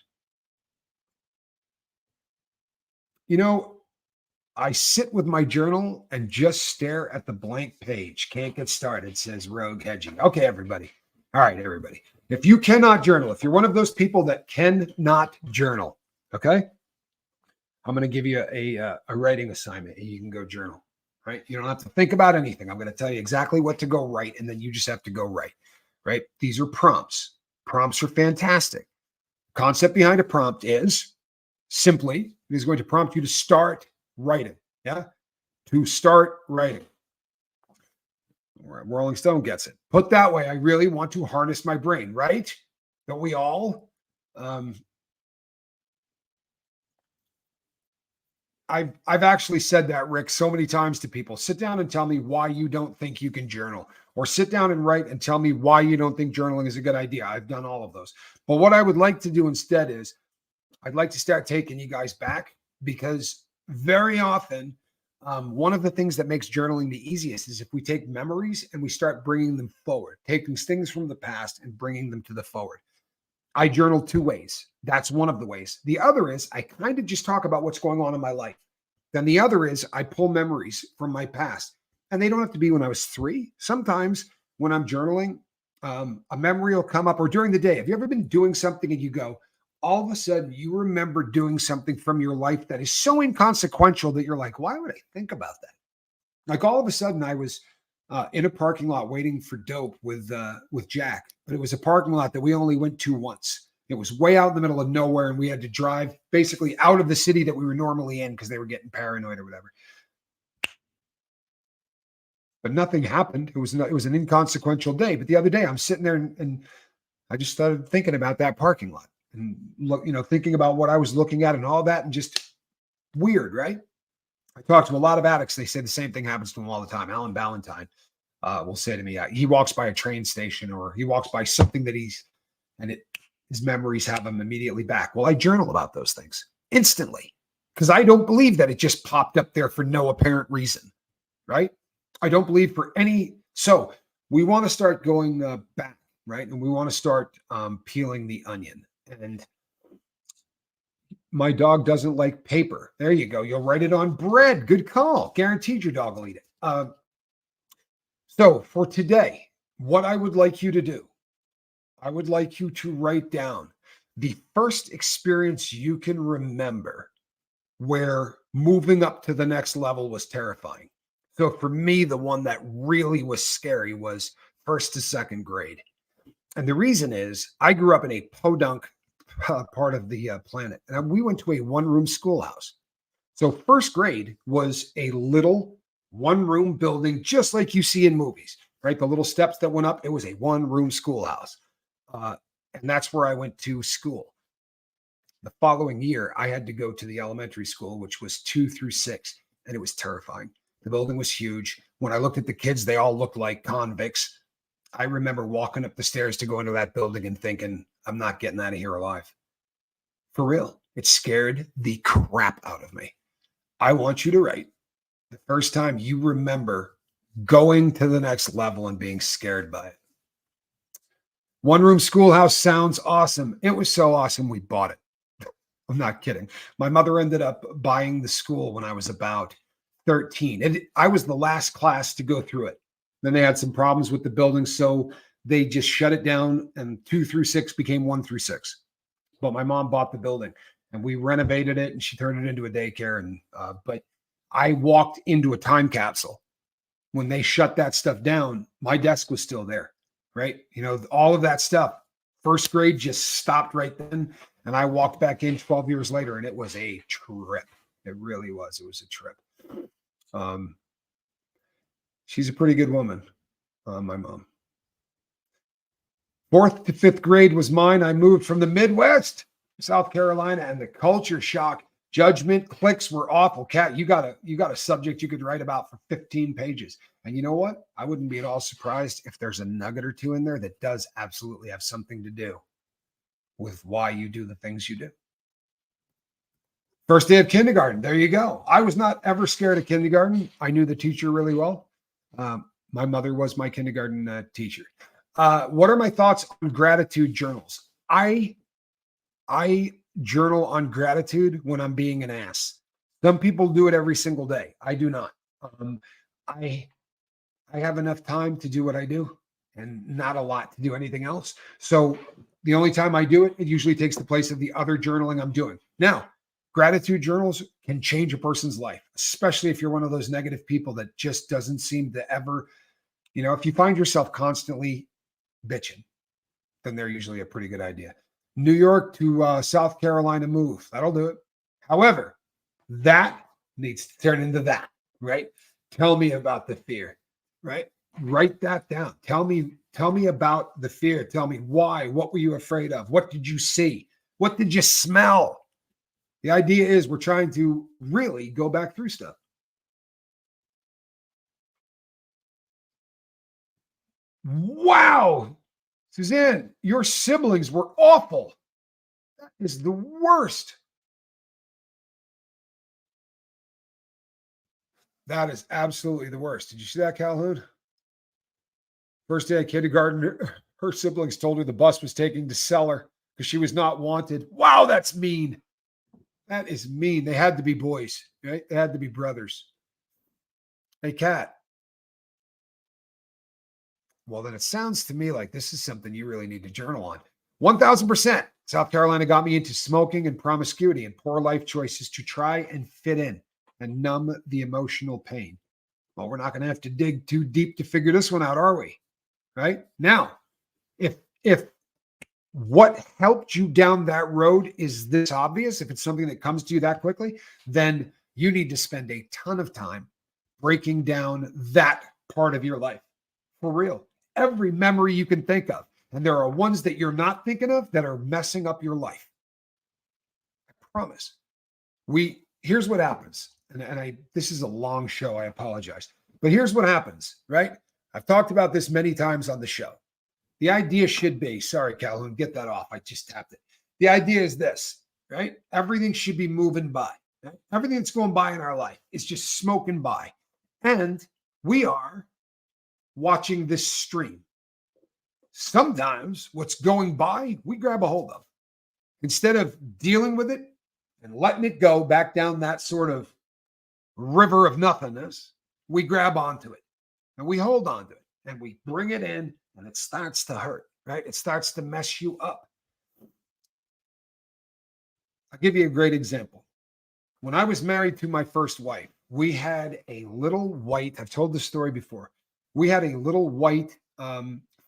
I sit with my journal and just stare at the blank page. Can't get started, says Rogue Hedging. Okay, everybody. All right, everybody. If you cannot journal, if you're one of those people that cannot journal, okay, I'm going to give you a writing assignment and you can go journal, right? You don't have to think about anything. I'm going to tell you exactly what to go write, and then you just have to go write, right? These are prompts. Prompts are fantastic. Concept behind a prompt is simply, it is going to prompt you to start writing, yeah? To start writing. Rolling Stone gets it. Put that way, I really want to harness my brain, right? Don't we all? I've actually said that, Rick, so many times to people. Sit down and tell me why you don't think you can journal, or sit down and write and tell me why you don't think journaling is a good idea. I've done all of those. But what I would like to do instead is I'd like to start taking you guys back, because very often one of the things that makes journaling the easiest is if we take memories and we start bringing them forward, taking things from the past and bringing them to the forward. I journal two ways. That's one of the ways. The other is I kind of just talk about what's going on in my life. Then the other is I pull memories from my past, and they don't have to be when I was 3. Sometimes when I'm journaling, a memory will come up, or during the day. Have you ever been doing something and you go, all of a sudden you remember doing something from your life that is so inconsequential that you're like, why would I think about that? Like all of a sudden I was in a parking lot waiting for dope with Jack, but it was a parking lot that we only went to once. It was way out in the middle of nowhere, and we had to drive basically out of the city that we were normally in because they were getting paranoid or whatever. But nothing happened. It was an inconsequential day. But the other day I'm sitting there and I just started thinking about that parking lot and thinking about what I was looking at and all that, and just weird, right? I talked to a lot of addicts. They say the same thing happens to them all the time. Alan Ballantyne will say to me, he walks by a train station, or he walks by something that his memories have him immediately back. Well, I journal about those things instantly, because I don't believe that it just popped up there for no apparent reason, right? I don't believe for any. So we want to start going back, right? And we want to start peeling the onion. And my dog doesn't like paper. There you go. You'll write it on bread. Good call. Guaranteed your dog will eat it. So for today, what I would like you to do, I would like you to write down the first experience you can remember where moving up to the next level was terrifying. So for me, the one that really was scary was first to second grade. And the reason is I grew up in a podunk part of the planet, and we went to a one-room schoolhouse. So first grade was a little one-room building, just like you see in movies, right? The little steps that went up, it was a one-room schoolhouse. And that's where I went to school. The following year, I had to go to the elementary school, which was 2 through 6, and it was terrifying. The building was huge. When I looked at the kids, they all looked like convicts. I remember walking up the stairs to go into that building and thinking, I'm not getting out of here alive. For real. It scared the crap out of me. I want you to write the first time you remember going to the next level and being scared by it. One room schoolhouse sounds awesome. It was so awesome, we bought it. I'm not kidding. My mother ended up buying the school when I was about 13. And I was the last class to go through it. Then they had some problems with the building, so they just shut it down, and 2 through 6 became 1 through 6. But my mom bought the building, and we renovated it, and she turned it into a daycare. And but I walked into a time capsule. When they shut that stuff down, my desk was still there, right? You know, all of that stuff. First grade just stopped right then. And I walked back in 12 years later, and it was a trip. It really was. It was a trip. She's a pretty good woman, my mom. 4th to 5th grade was mine. I moved from the Midwest, South Carolina, and the culture shock, judgment, cliques were awful. Kat, you got a subject you could write about for 15 pages. And you know what? I wouldn't be at all surprised if there's a nugget or two in there that does absolutely have something to do with why you do the things you do. First day of kindergarten. There you go. I was not ever scared of kindergarten. I knew the teacher really well. My mother was my kindergarten teacher. What are my thoughts on gratitude journals? I journal on gratitude when I'm being an ass. Some people do it every single day. I do not. I have enough time to do what I do and not a lot to do anything else. So the only time I do it, it usually takes the place of the other journaling I'm doing. Now, gratitude journals can change a person's life, especially if you're one of those negative people that just doesn't seem to ever, you know, if you find yourself constantly bitching, then they're usually a pretty good idea. New York to South Carolina move. That'll do it. However, that needs to turn into that, right? Tell me about the fear, right? Write that down. Tell me about the fear. Tell me why. What were you afraid of? What did you see? What did you smell? The idea is we're trying to really go back through stuff. Wow. Suzanne, your siblings were awful. That is the worst. That is absolutely the worst. Did you see that, Calhoun? First day of kindergarten, her siblings told her the bus was taking to sell her because she was not wanted. Wow, that's mean. That is mean. They had to be boys, right? They had to be brothers. Hey, Kat. Well, then it sounds to me like this is something you really need to journal on. 1000%. South Carolina got me into smoking and promiscuity and poor life choices to try and fit in and numb the emotional pain. Well, we're not going to have to dig too deep to figure this one out, are we? Right? Now, if what helped you down that road is this obvious, if it's something that comes to you that quickly, then you need to spend a ton of time breaking down that part of your life. For real. Every memory you can think of. And there are ones that you're not thinking of that are messing up your life. I promise. Here's what happens. And this is a long show. I apologize. But here's what happens, right? I've talked about this many times on the show. The idea should be, sorry, Calhoun, get that off. I just tapped it. The idea is this, right? Everything should be moving by. Right? Everything that's going by in our life is just smoking by. And we are watching this stream. Sometimes what's going by, we grab a hold of. Instead of dealing with it and letting it go back down that sort of river of nothingness, we grab onto it and we hold on to it and we bring it in and it starts to hurt, right? It starts to mess you up. I'll give you a great example. When I was married to my first wife, we had a little white, I've told this story before. We had a little white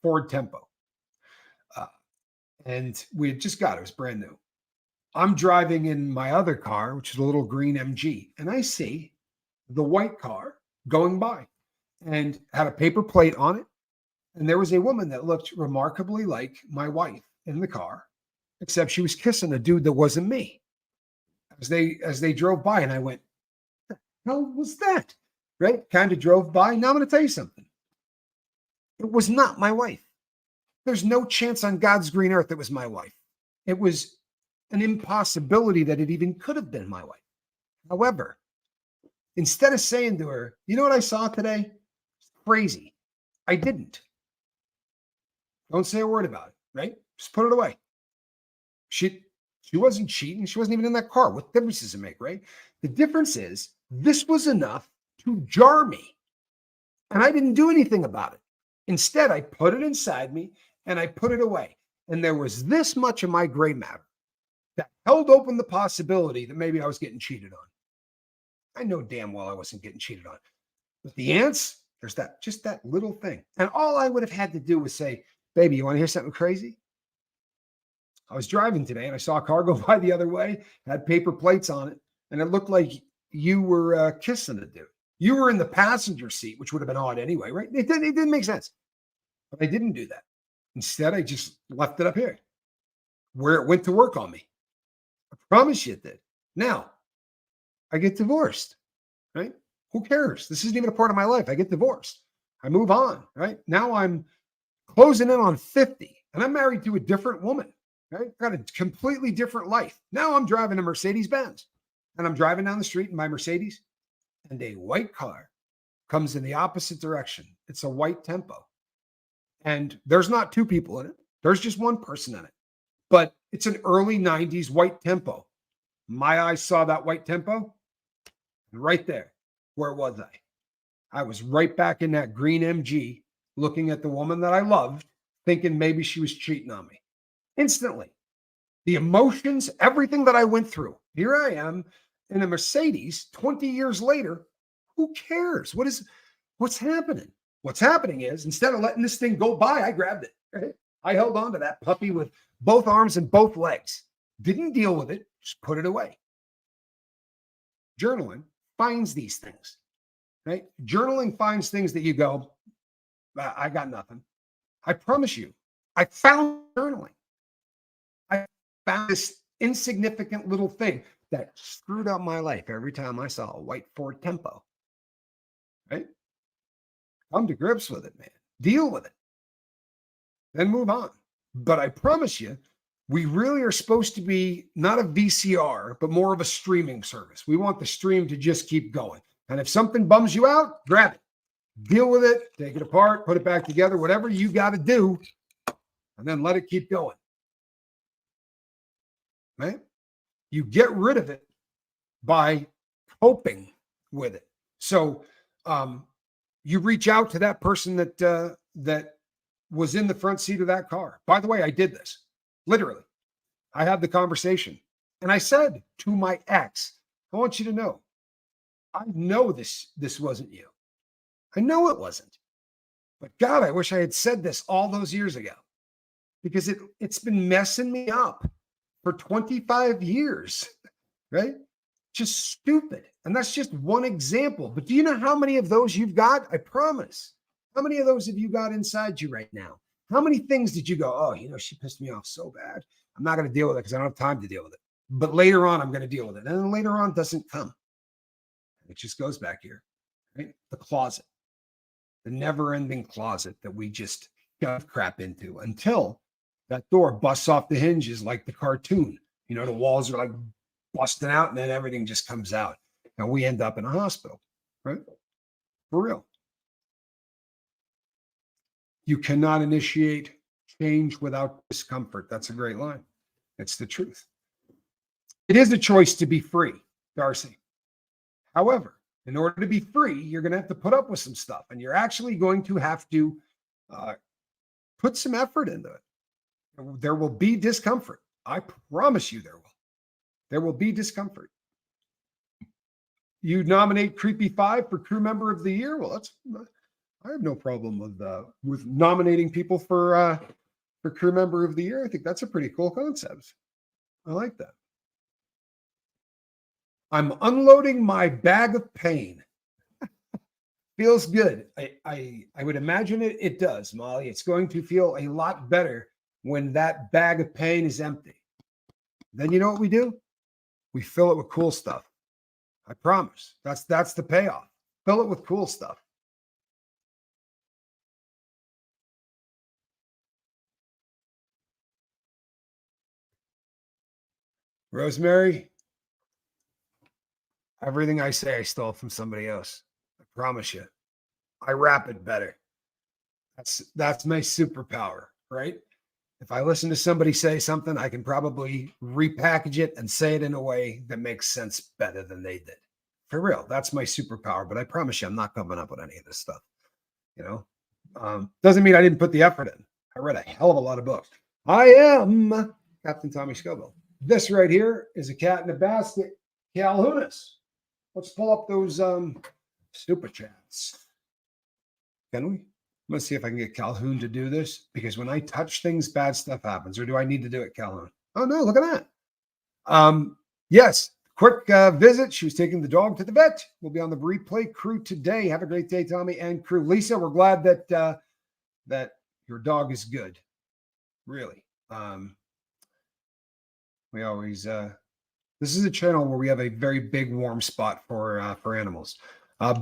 Ford Tempo. And we had just got it. It was brand new. I'm driving in my other car, which is a little green MG. And I see the white car going by and had a paper plate on it. And there was a woman that looked remarkably like my wife in the car, except she was kissing a dude that wasn't me. As they drove by, and I went, "What the hell was that?" Right? Kind of drove by. Now I'm going to tell you something. It was not my wife. There's no chance on God's green earth it was my wife. It was an impossibility that it even could have been my wife. However, instead of saying to her, "You know what I saw today? crazy. I didn't. Don't say a word about it, right? Just put it away. She wasn't cheating. She wasn't even in that car. What difference does it make, right? The difference is this was enough to jar me. And I didn't do anything about it. Instead, I put it inside me and I put it away. And there was this much of my gray matter that held open the possibility that maybe I was getting cheated on. I know damn well I wasn't getting cheated on. But the ants, there's just that little thing. And all I would have had to do was say, baby, you want to hear something crazy? I was driving today and I saw a car go by the other way, had paper plates on it, and it looked like you were kissing a dude. You were in the passenger seat, which would have been odd anyway, right? It didn't make sense. But I didn't do that. Instead, I just left it up here where it went to work on me. I promise you it did. Now, I get divorced, right? Who cares? This isn't even a part of my life. I get divorced. I move on, right? Now I'm closing in on 50 and I'm married to a different woman, right? Got a completely different life. Now I'm driving a Mercedes Benz and I'm driving down the street in my Mercedes and a white car comes in the opposite direction. It's a white Tempo. And there's not two people in it. There's just one person in it. But it's an early 90s white Tempo. My eyes saw that white Tempo right there. Where was I? I was right back in that green MG looking at the woman that I loved, thinking maybe she was cheating on me. Instantly. The emotions, everything that I went through. Here I am in a Mercedes 20 years later. Who cares? What's happening? What's happening is instead of letting this thing go by, I grabbed it. Right? I held on to that puppy with both arms and both legs. Didn't deal with it, just put it away. Journaling finds these things, right? Journaling finds things that you go, I got nothing. I promise you, I found journaling. I found this insignificant little thing that screwed up my life every time I saw a white Ford Tempo, right? Come to grips with it, man. Deal with it. Then move on. But I promise you, we really are supposed to be not a VCR, but more of a streaming service. We want the stream to just keep going. And if something bums you out, grab it. Deal with it. Take it apart. Put it back together. Whatever you got to do. And then let it keep going. Right? You get rid of it by coping with it. So you reach out to that person that was in the front seat of that car. By the way, I did this. Literally. I had the conversation. And I said to my ex, I want you to know, I know this wasn't you. I know it wasn't. But God, I wish I had said this all those years ago. Because it's been messing me up for 25 years. Right? Just stupid. And that's just one example. But do you know how many of those you've got? I promise. How many of those have you got inside you right now? How many things did you go, oh, she pissed me off so bad. I'm not going to deal with it because I don't have time to deal with it. But later on, I'm going to deal with it. And then later on doesn't come. It just goes back here, right? The closet, the never-ending closet that we just shove crap into until that door busts off the hinges like the cartoon. The walls are like busting out and then everything just comes out. And we end up in a hospital, right? For real. You cannot initiate change without discomfort. That's a great line. It's the truth. It is a choice to be free, Darcy. However, in order to be free, you're going to have to put up with some stuff, and you're actually going to have to put some effort into it. There will be discomfort. I promise you there will. There will be discomfort. You nominate Creepy 5 for Crew Member of the Year? Well, I have no problem with nominating people for Crew Member of the Year. I think that's a pretty cool concept. I like that. I'm unloading my bag of pain. Feels good. I would imagine it does, Molly. It's going to feel a lot better when that bag of pain is empty. Then you know what we do? We fill it with cool stuff. I promise. That's the payoff. Fill it with cool stuff. Rosemary, everything I say I stole from somebody else. I promise you. I rap it better. That's my superpower, right? If I listen to somebody say something, I can probably repackage it and say it in a way that makes sense better than they did. For real, that's my superpower. But I promise you, I'm not coming up with any of this stuff. Doesn't mean I didn't put the effort in. I read a hell of a lot of books. I am Captain Tommy Scoville. This right here is a cat in a basket. Calhounis. Let's pull up those super chats. Can we? I'm going to see if I can get Calhoun to do this, because when I touch things, bad stuff happens. Or do I need to do it, Calhoun? Oh, no, look at that. Yes, quick visit. She was taking the dog to the vet. We'll be on the replay crew today. Have a great day, Tommy and crew. Lisa, we're glad that that your dog is good. Really. We always this is a channel where we have a very big warm spot for animals.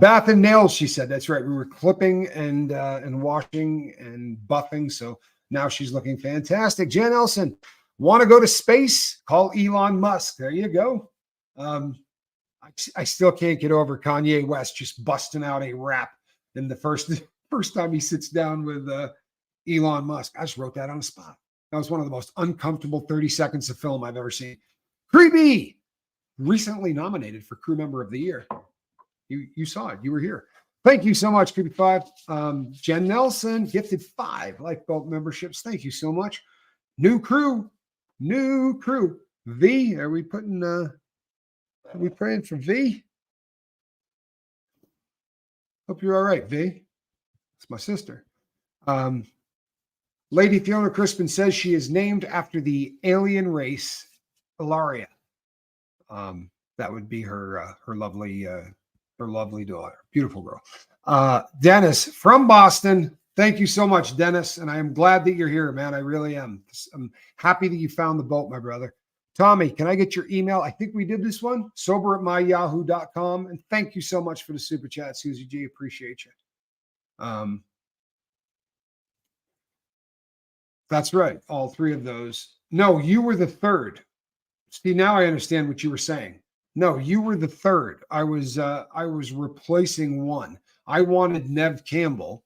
Bath and nails, she said. That's right. We were clipping and washing and buffing. So now she's looking fantastic. Jan Elson, want to go to space? Call Elon Musk. There you go. I still can't get over Kanye West just busting out a rap in the first time he sits down with Elon Musk. I just wrote that on the spot. That was one of the most uncomfortable 30 seconds of film I've ever seen. Creepy, recently nominated for Crew Member of the Year. You saw it. You were here. Thank you so much, Creepy5. Jen Nelson gifted 5 Lifeboat memberships. Thank you so much. New crew. V, are we praying for V? Hope you're all right, V. It's my sister. Lady Fiona Crispin says she is named after the alien race, Ilaria. That would be her lovely daughter. Beautiful girl. Dennis from Boston. Thank you so much, Dennis. And I am glad that you're here, man. I really am. I'm happy that you found the boat, my brother. Tommy, can I get your email? I think we did this one. sober@myyahoo.com. And thank you so much for the super chat, Susie G. Appreciate you. That's right. All 3 of those. No, you were the 3rd. See, now I understand what you were saying. No, you were the 3rd. I was replacing one. I wanted Nev Campbell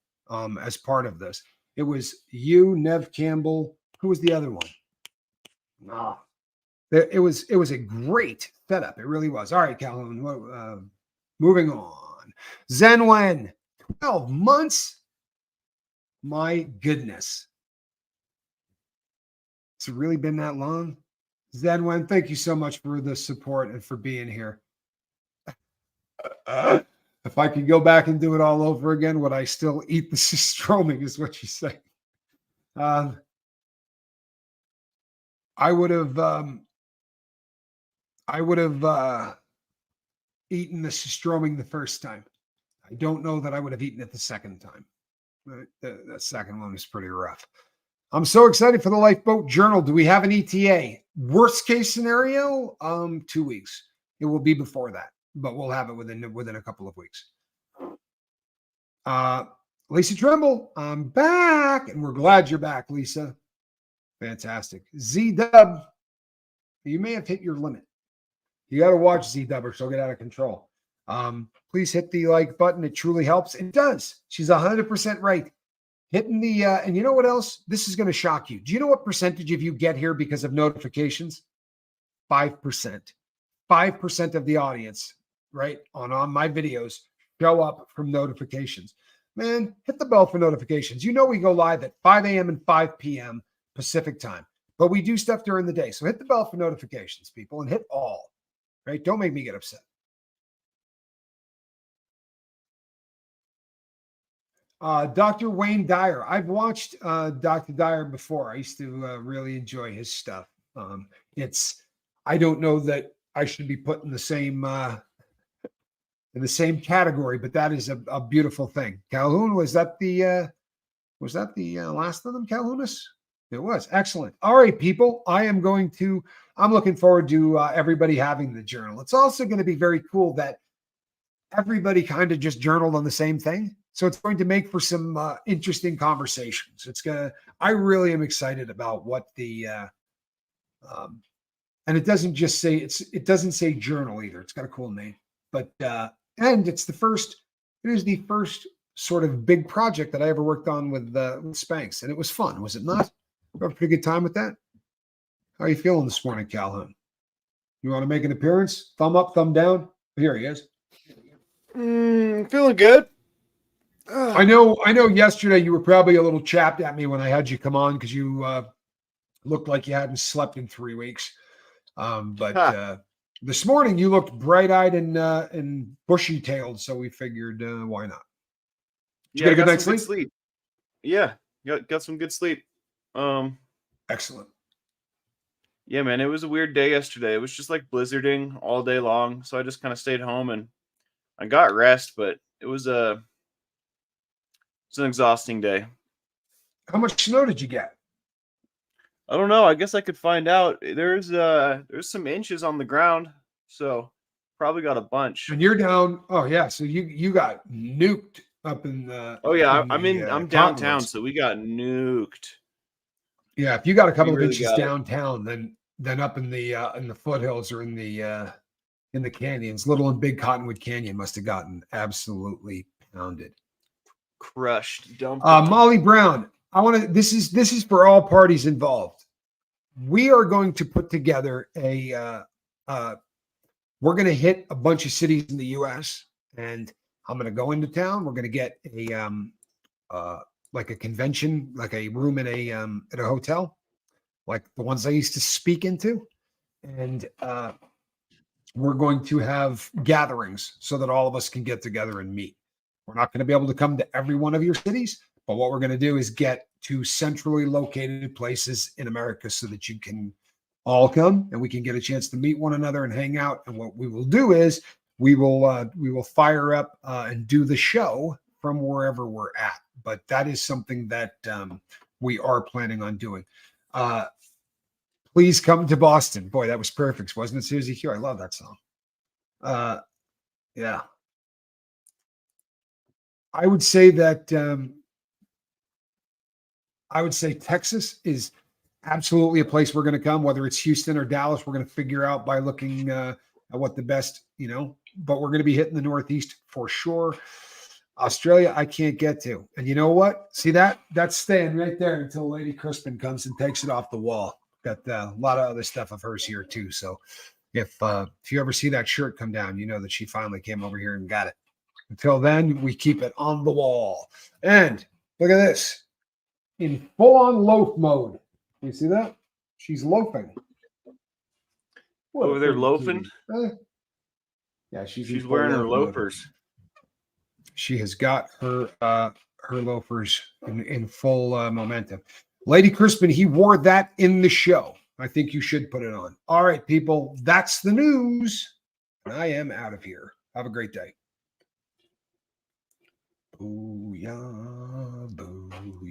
as part of this. It was you, Nev Campbell. Who was the other one? It was a great setup. It really was. All right, Calhoun. Moving on. Zen Wen, 12 months. My goodness. It's really been that long. Zen Wen, thank you so much for the support and for being here. If I could go back and do it all over again, would I still eat the stroming, is what you say. I would have eaten the stroming the first time. I don't know that I would have eaten it the second time. The second one was pretty rough. I'm so excited for the Lifeboat Journal. Do we have an ETA? Worst case scenario, 2 weeks. It will be before that, but we'll have it within a couple of weeks. Lisa Trimble, I'm back, and we're glad you're back, Lisa. Fantastic. Z-Dub, you may have hit your limit. You got to watch Z-Dub or she'll get out of control. Please hit the like button. It truly helps. It does. She's 100% right. Hitting the, and you know what else? This is going to shock you. Do you know what percentage of you get here because of notifications? 5%. 5% of the audience, right, on my videos show up from notifications. Man, hit the bell for notifications. You know we go live at 5 a.m. and 5 p.m. Pacific time, but we do stuff during the day. So hit the bell for notifications, people, and hit all, right? Don't make me get upset. Dr. Wayne Dyer. I've watched Dr. Dyer before. I used to really enjoy his stuff. I don't know that I should be put in the same category, but that is a beautiful thing. Calhoun, was that the last of them, Calhounis? It was. Excellent. All right, people. I'm looking forward to everybody having the journal. It's also going to be very cool that everybody kind of just journaled on the same thing. So it's going to make for some interesting conversations. I really am excited about what and it doesn't just say, it doesn't say journal either. It's got a cool name, but, and it is the first sort of big project that I ever worked on with Spanx, and it was fun, was it not? You had a pretty good time with that. How are you feeling this morning, Calhoun? You want to make an appearance? Thumb up, thumb down. Here he is. Feeling good. I know. Yesterday you were probably a little chapped at me when I had you come on because you looked like you hadn't slept in 3 weeks. But this morning you looked bright-eyed and bushy-tailed, so we figured why not? Did you get a good night's sleep? Yeah, got some good sleep. Excellent. Yeah, man, it was a weird day yesterday. It was just like blizzarding all day long, so I just kind of stayed home and I got rest, but it was an exhausting day. How much snow did you get? I don't know. I guess I could find out. There's some inches on the ground, so probably got a bunch. And you're down. Oh yeah, so you got nuked up in the. Oh yeah, I'm downtown, so we got nuked. Yeah, if you got a couple of inches downtown, then up in the foothills or in the canyons, Little and Big Cottonwood Canyon must have gotten absolutely pounded, crushed, dumped. Molly Brown, I want to. This is for all parties involved. We are going to put together we're going to hit a bunch of cities in the U.S. and I'm going to go into town. We're going to get like a convention, like a room at a hotel, like the ones I used to speak into. And we're going to have gatherings so that all of us can get together and meet. We're not going to be able to come to every one of your cities, but what we're going to do is get to centrally located places in America so that you can all come and we can get a chance to meet one another and hang out. And what we will do is we will fire up and do the show from wherever we're at. But that is something that we are planning on doing. Please come to Boston. Boy, that was perfect, wasn't it, Susie Q? I love that song. Yeah. I would say that Texas is absolutely a place we're going to come, whether it's Houston or Dallas. We're going to figure out by looking at what the best, but we're going to be hitting the Northeast for sure. Australia, I can't get to. And you know what? See that's staying right there until Lady Crispin comes and takes it off the wall. Got a lot of other stuff of hers here too. So if you ever see that shirt come down, you know that she finally came over here and got it. Until then, we keep it on the wall. And look at this. In full-on loaf mode. You see that? She's loafing. Over there loafing? Yeah, she's wearing her loafers. She has got her loafers in full momentum. Lady Crispin, he wore that in the show. I think you should put it on. All right, people, that's the news. And I am out of here. Have a great day. Booyah, booyah.